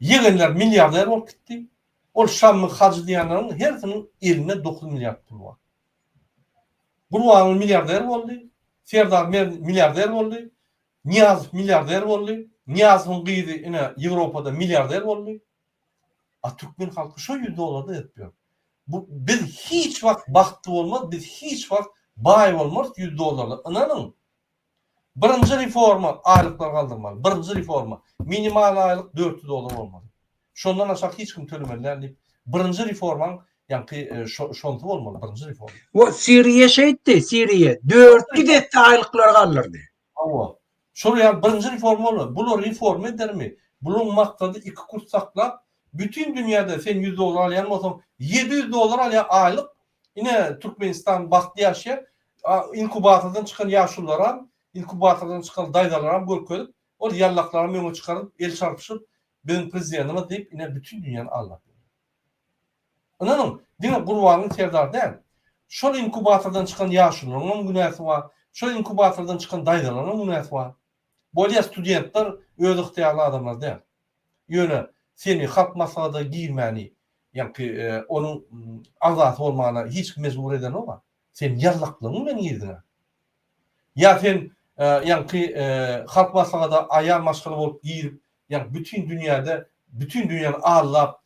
Yegenler milyarder olup gitti. O Şam'ı hacı diyenlerin hepsinin eline 9 milyar pul var. Burvan'ın milyarder oldu. Serdar milyarder oldu. Niyaz milyarder boldy. Niyaz'ın gyzy ine Ýewropada milyarder boldy. A Türkmen halky şo $100 etmiyor. Bu biz hiç wagt bahtly bolmaz, biz hiç wagt bay bolmaz $100. Inanyň. Birinji reforma aýlyklar galdyrmaly. Birinji reforma minimal aýlyk $400 bolmaly. Şondan aşağı hiç kim tölemeler diýip birinji reformaň ýa-ni şonty bolmaly birinji reforma. O Siriye şeýtdi, Siriye 400 etdi aýlyklar galdyrdy. Awa. Şol ýa birinji reforma bolmaly. Bular reforma edermi? Bular maksady iki kurs saklap bütün dünyada sen $100 alýan bolsaň $700 alýan aýlyk ine Türkmenistan bagtly ýaşaýar inkubatordan çykan ýaşullara inkubatordan çykan daýdalara görkezip ol ýallaklary meňe çykaryp el çarpyşyp ben prezidentime diýip ine bütün dünýäni allap. Ananyň diňe gurbanyň serdar däl. Şol inkubatordan çykan ýaşularyň günäsi bar. Şol inkubatordan çykan daýdalaryň günäsi bar. Bolýa studentler öz ykhtiyarly adamlar däl. Ýöne seni halk masalada giýmäni, ýa-ni onuň azat bolmagyna hiç mezbur eden olar. Sen ýarlaklaryň bilen girdin. Ya sen ýa-ni halk masalada aýal maşgaly bolup giýip, ýa bütün dünýäde bütün dünýäni allap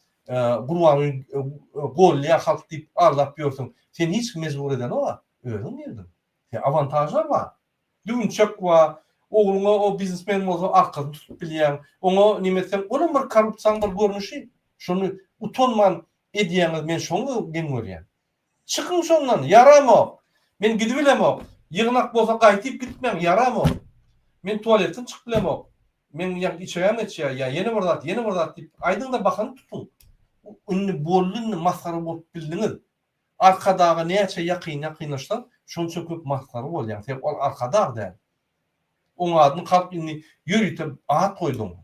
gurbanyň golya halk diýip allap ýörsiň. Sen hiç mezbur eden olar. Özüň girdin. Sen avantajlar bar. Düňçek bar. Oğluna o biznesmen bolsa arkadan tutup bilýän, oňa nimetsem, onun bir korrupsiýan bir görnüşi. Şonu utanman edýäňiz, men şonu gen görýän. Çykyn şondan, yaramok. Men gidip bilemok. Ýygnak bolsa gaýtyp gitmem, yaramok. Men tualetden çykyp bilemok. Men ýa içeýän etýär, ýa ýene bir zat diýip aýdynda bakany tutun. Ünni bollunny masara bolup bildiňiz. Arkadaga näçe ýakynlaşsan, şonça köp masara bolýan. Sen ol arkadaga däl. Oňa adyny kalpini ýürütip at koydum.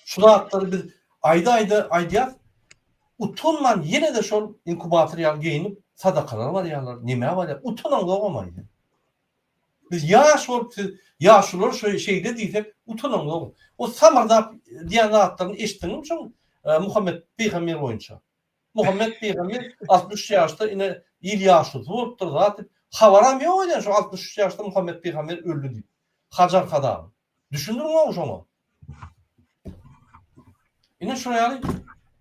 Şu zatları biz ayda aýdýar. Utanman ýene de şol inkubator ýaly geýinip sadakalar bar ýalar, näme bar ýa utanan goýmaýdy. Biz ýaş bolup ýaşular şo şeýde diýsek utanan goýmaýdy. O samarda diýen zatlaryny eşitdiňmi şoň Muhammed Peygamber boýunça. Muhammed Peygamber 60 ýaşda ine il ýaşy bolupdyr zat. Habaram ýok eden şu 63 ýaşda Muhammed Peygamber öldü diýip. Hajar kadam. Düşündürme şonu. Ine şu ýaly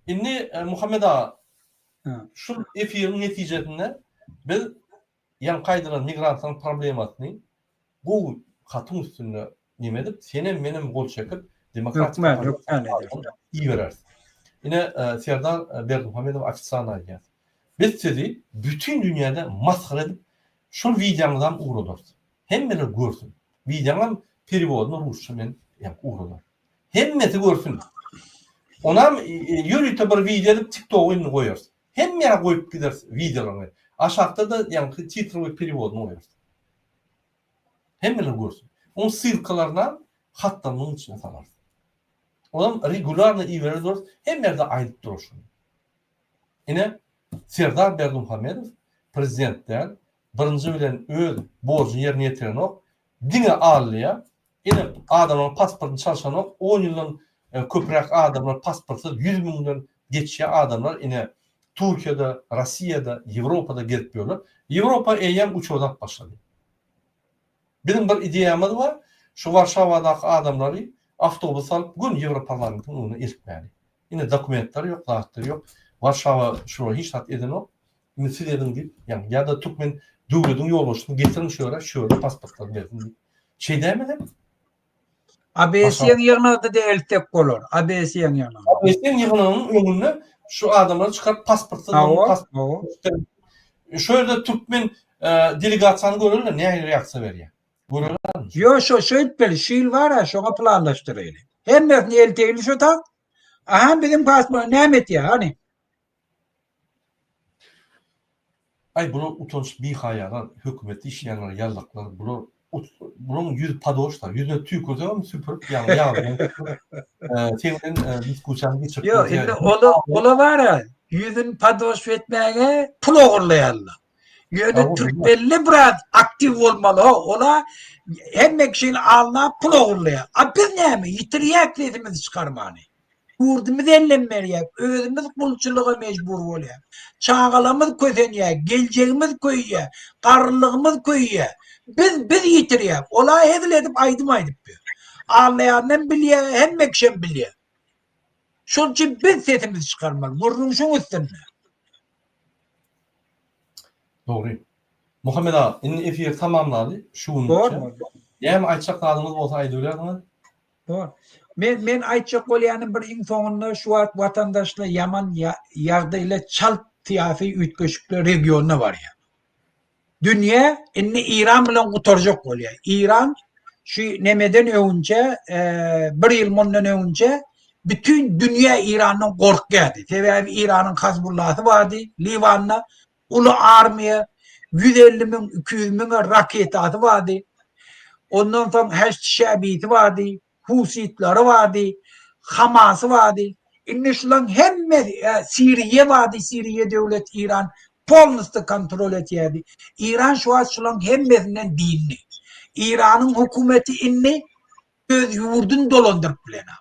inni Muhammed ağa şu efiriň netijesinde biz ýan gaýdylan migrantlaryň problematyny bu hatyn üstünde nime dip senem menem gol çekip demokratik iyi berersin. Ine Serdar Berdimuhamedow Afisana aýdýar. Biz sizi bütün dünýäde maskara edip şu videoňyzdan uğradyr. Hemmeler görsün. Videoňam periwoduna rusça men uğradyr. Hemmeti görsün. Onam ýürüte bir video edip TikTok'a goýar. Hemmere goýup gider videolary. Aşağıda da ýa-ni titr we periwoduna goýar. Hemmeler görsün. On sirkalardan hatlarının içine salar. Onam regularny iýerler hemmerde aýdyp duruşun. Ine Serdar Berdimuhamedow prezidentden birinji bilen öz borjyny ýerine ýetirenok, diňe alýa, ine adamlaryň pasportyny çalşanok, 10 ýyldan köprek adamlar pasportsuz 100 000'dan geçýän adamlar ine Türkiýede, Rossiýada, Ýewropada gelip ýörler. Ýewropa eýem uçodak başlady. Benim bir ideýamyz bar, şu Warşawadaky adamlary awtobus alyp gün Ýewropa parlamentyny ony eltmäli. Ine dokumentler ýok, zatlar ýok. Warşawa şo hiç hat edenok. Ine siz edin diýip, ýa ýa-da Türkmen döwletiň ýolbaşyny getirin şöyle pasportlar bersin. Şey dämedi? ABS'nin ýygnada da eltek bolar. ABS'nin ýygnada. ABS'nin ýygnanyň öňünde şu adamlar çykaryp pasport. Şöyle Türkmen delegasiýany görürler, näme reaksiýa berýär? Görürler. Yo şo etmeli, şiil var ha, şoňa planlaşdyryly. Hemmesini eltegli şo ta. Aha bizim pasport näme etýär, hani? Ay bular utanç bir hayalar, hökümeti işleyenler, yallaklar, bunun yüz padoşlar, yüzüne tüy koyuyor süpürüp yani senin diskusyon geçirip. Yo, indi ola var ya, yüzün padoş etmeye pul oğurlayarlar. Yöne Türkmenli biraz aktif olmalı, ola hemmek şeyini alına pul oğurlayar. Biz ne mi? Yitiriyek resimizi çıkarmanı. Kurdumuz ellenmeriyek, özümüz kulçuluğa mecbur oluyek. Çağalamız közeniyek, geleceğimiz koyuyek, karlılığımız koyuyek. Biz yitiriyem. Olay hedil edip aydım bir. Anlayandan biliyor, hem mekşen biliyor. Şunun için biz sesimizi çıkarmalı. Vurun şun üstüne. Doğru. Muhammed abi, inni efir tamamladı. Şunun Doğru için. mu? Hem aytacaklarınız olsa aydılarınız. Doğru. Men aytacak bolýanym bir iň soňunda şu wagt vatandaşla yaman ýagdaýla çal tiýasy ütgeşikli regionuna barýar. Dünýä inni İran bilen gutarjak bolýar. İran şu nemeden öňce bir ýyl mundan öňce bütün dünýä İranyň gorkýady. Sebäbi İranyň Hezbollah'y bardy, Libanna uly armiýa 150 min 200 min raketady bardy. Ondan soň Heşt Şäbiti bardy. Husitleri vardı, Hamas'ı vardı. İnne şulan hemme Suriye vardı, Suriye devlet İran polnusda kontrol etiydi. İran şu an şulan hemmesinden dinli. İran'ın hükümeti inni öz yurdun dolandırıp bilena.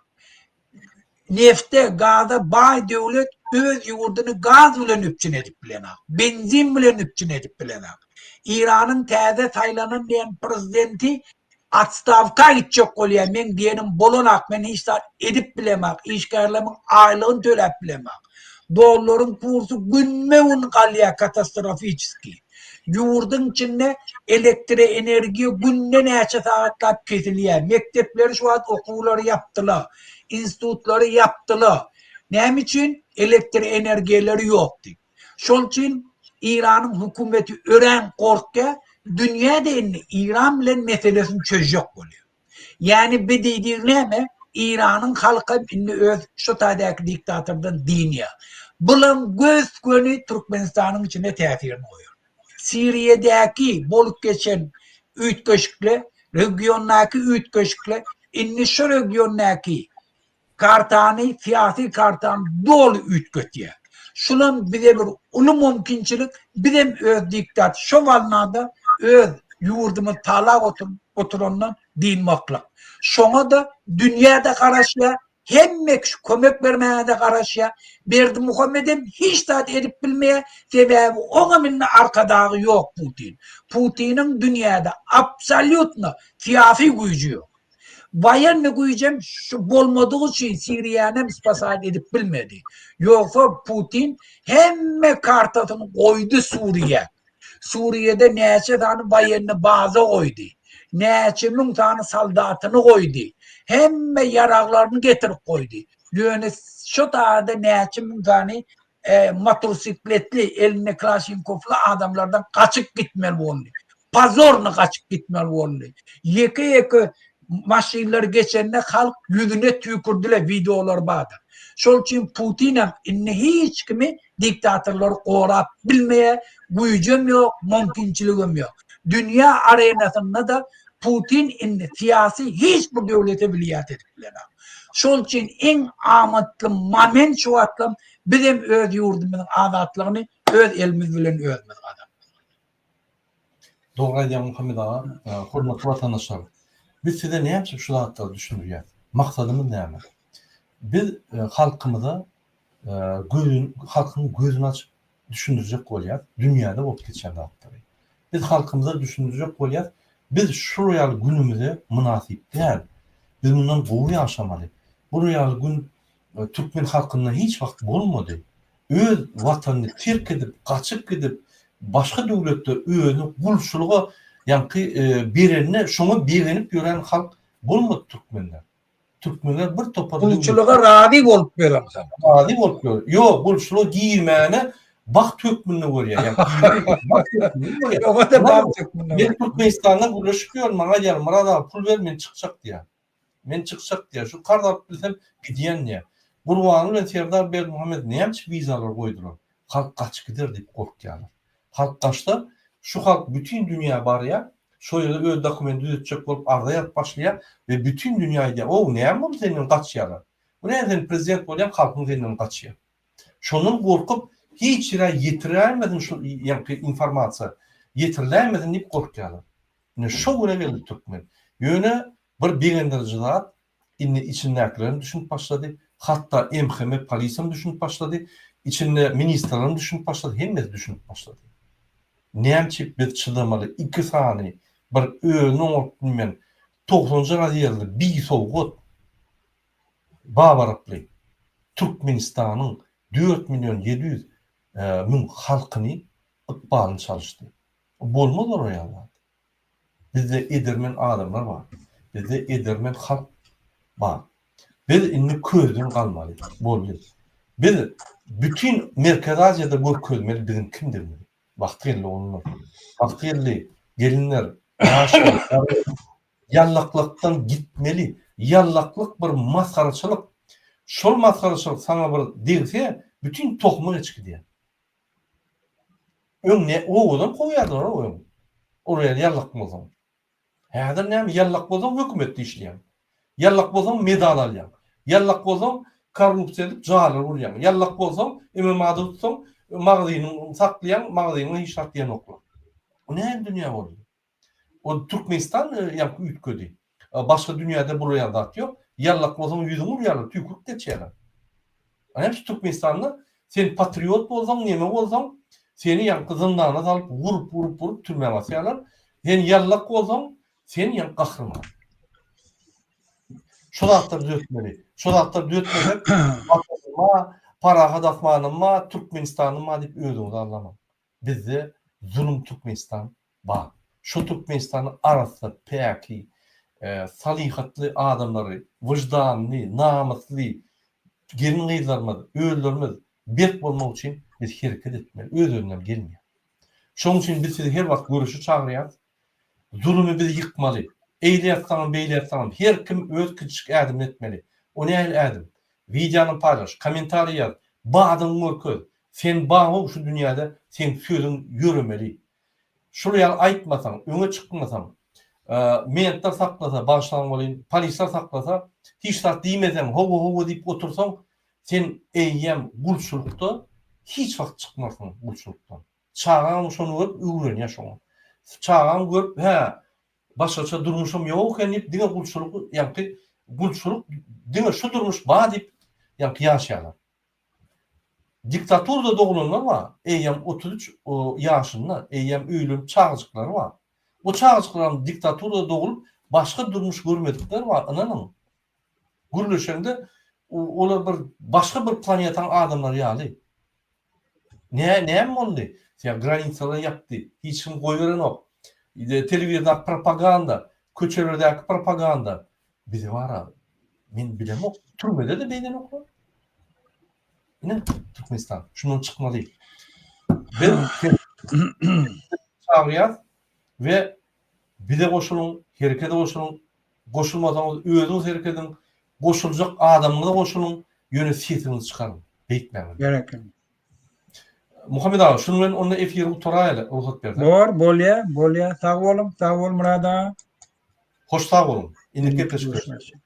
Nefte, gazda bay devlet öz yurdunu gaz bilen üpçün edip bilena. Benzin bilen üpçün edip bilena. İran'ın täze saylanan diyen prezidenti atstavka gidecek bolýar. Men diyenim bolanak, men hiç edip bilemek, işgärleriň aýlygyny töläp bilemek. Dollaryň kursu günme-gün galýar katastrofiçki. Yurdun içinde enerji günde näçe saatlap kesilýär. Mektepler şu wagt okuwlary yapdylar, institutlary yapdylar. Näme üçin? Enerjileri ýokdy. Şol üçin İran'ın hükümeti ören korkka dünyada İran bilen meselesini çözecek oluyor. Yani bir dediğin ne? İran'ın halkı öz şu tadaki diktatörden diniye. Bunun göz gönü Türkmenistan'ın içine tesirini koyuyor. Suriye'deki bolup geçen üç köşkle, regiondaki üç köşkle, şu regiondaki kartani, siyasi kartan dolu üç kötüye. Şunun bir de bir ulu mümkünçilik, bir de öz diktat, şu valnada öz yurdumu talak oturandan dinmakla. Şuna da dünyada karışya, hem kömek vermeye de karışya, Berdi Muhammed'im hiç de edip bilmeye, sebebi ona minne arkadağı yok Putin. Putin'in dünyada absolutna siyasi gücü yok. Bayan ne gücüm şu bolmadığı için Suriye'nin ispasat edip bilmedi. Yoksa Putin hemme kartasını koydu Suriye. Suriye'de näçe tane bayanını bazı koydu. Näçe min tane saldatını koydu. Hemme yaraqlarını getirip koydu. Yani şu tarihde näçe min tane motosikletli, eline Klashinkov'lu adamlardan kaçıp gitmeli oldu. Pazorla kaçıp gitmeli oldu. Yeke maşinler geçenle halk yüzüne tükürdüler, videolar vardı. Şol için Putin'e hiç kimi diktatörleri korap bilmeye gücüm yok, mümkünçülüğüm yok. Dünya arenasında da Putin siyasi hiçbir devlete vilayet edipler. Şol için en amatlı moment şu atlım bizim öz yurdumuzun azatlığını öz elimiz bilen özümüz adam. Doğru diýen Muhammed ağa, hormatly vatandaşlar. Biz size ne yapacak şu hatta düşünürüz. Maksadımız ne ama? Biz halkımıza halkın gözünü açıp düşündürecek olayız. Dünyada olup geçen hattları. Biz halkımıza düşündürecek olayız. Biz şu royal günümüze münasip değil. Biz bundan doğru yaşamalı. Bu royal gün Türkmen halkından hiç vakit olmadı. Öz vatanını terk edip, kaçıp gidip başka devlette özünü buluşuluğa yankı birine şunu beğenip gören halk bulmadı Türkmenler. Türkmenler bir topa Buluşuluğa radi olup verelim sana. Radi olup görüyor. Yok buluşuluğa giymeyene bak Türkmenini görüyor. Yani bak Türkmenini görüyor. O da bak Türkmenini. Ben Türkmenistan'da buluşuyor. Bana gel Murat pul ver men çıkacak diye. Men çıkacak diye. Şu karda bilsem gidiyen diye. Burvanı ben Serdar Berdi Muhammed ne yapmış vizalar koydular. Halk kaç gider deyip korkuyorlar. Halk kaçta şu halk bütün dünya barıya şöyle öz dokumenti düzeltecek olup araya başlaya ve bütün dünyaya o ne yapmam senin kaçıyorlar. Bu ne senin prezident olan halkın senin kaçıyor. Şunun korkup hiç yere yetiremedin şu yani informasiya yetirilemedin deyip korkuyorlar. Ne şu güne geldi Türkmen. Yöne bir beğendiriciler içindekilerini düşünüp başladı. Hatta MHM polisim düşünüp başladı. İçinde ministerlerini düşünüp başladı. Hem de düşünüp başladı. Nemçik bir çıdamalı 2 saniye bir öňüň ortundan 90-njy ýylda bir sowgat babaraply Türkmenistanyň 4.700.000 halkyny ykbalyny çalyşdy. Bolmaz o ýaly. Bizde edermen adamlar bar. Bizde edermen halk bar. Biz indi közden galmaly. Boldy. Biz bütün Merkez Aziýada görkezmeli bizim kimdir? Wagty geldi onlar. Wagty geldi. Gelinler, yaşlar, yallaklıktan gitmeli. Yallaklık bir maskaraçılık. Şol maskaraçılık sana bir derse bütün tohuma geçki diye. Öňne oğudan koýardylar o. Oraya yallak bolsam. Häzir näme yallak bolsam hökümetde işleýän. Yallak bolsam medal alýan. Yallak bolsam korrupsiýalyk jalar urýan. Yallak bolsam MMA-da tutsam magazyny saklayan, magazyny işletýän oklar. O näme dünýä boldy? O Türkmenistan ýa-da ütködi. Başga dünýäde bu ýerdat ýok. Yallak bolsam ýüzüň urýarlar, tüýkük geçýärler. Ana şu Türkmenistanda sen patriot bolsaň, näme bolsaň, seni ýa-da zindana salyp vurup türmäge basýarlar. Sen yallak bolsaň, sen ýa-da gahrman. Şu zatlar düzeltmeli. Şu zatlar düzeltmesek, paraga dasmanymma, Türkmenistanyma diýip özüňizi anlamak. Bizde zulüm Türkmenistan bar. Şu Türkmenistanyň arasynda päki, salihatly adamlary, wyjdanly, namusly, gelin gyzlarymyz, öýlerimiz berk bolmak üçin biz hereket etmeli. Özünden gelmeýär. Şoň üçin biz sizi her wagt görüşe çagyrýar. Zulümi biz ýykmaly. Eýleýärsäň, beýleýärsäň, her kim öz kiçik ädim etmeli. O näil ädim? Videonu paylaş, kommentary ýaz, badyň görköz. Sen bagy şu dünýäde sen sözüň ýüremeli. Şunu ýa aýtmasaň, öňe çykmasaň, mentler saklasa, başlan bolýan, polisler saklasa, hiç zat diýmeseň, howo diýip otursaň, sen eýýem gulçulukda hiç wagt çykmasaň gulçulukdan. Çağan şonu görüp öwrenýär şoňa. Çağan görüp, başgaça durmuşum ýok diýip diňe gulçuluk, ýa-da gulçuluk diňe şu durmuş bar diýip ýaşaýarlar. Diktaturda doğulanlar var. Eýem 33 ýaşynda, eýem öýlüm çağıjyklary var. O çağıjyklaryň diktaturda doğulup başga durmuş görmedikleri var. Ananyň. Gürleşende olar bir başga bir planetaň adamlar ýaly. Näme boldy? Ýa granisalar ýapdy. Hiç kim goýberen ok. Telewizionda propaganda, köçelerdäki propaganda. Bizi var. Men bilem ok. Türmede de beýlen oklar. Yine Türkmenistan. Şundan çıkmalı. Ben çağırıyaz ve bir de koşulun, harekete koşulun, koşulmadan özünüz hareketin, koşulacak adamına koşulun, yönü siyetinizi çıkarın. Bekleyin. Gerekin. Muhammed abi, şunu ben onunla efiri utorayla ruhsat verdim. Bolya. Sağ ol Murad ağa. Hoş sağ olun. İndik teşekkür ederim.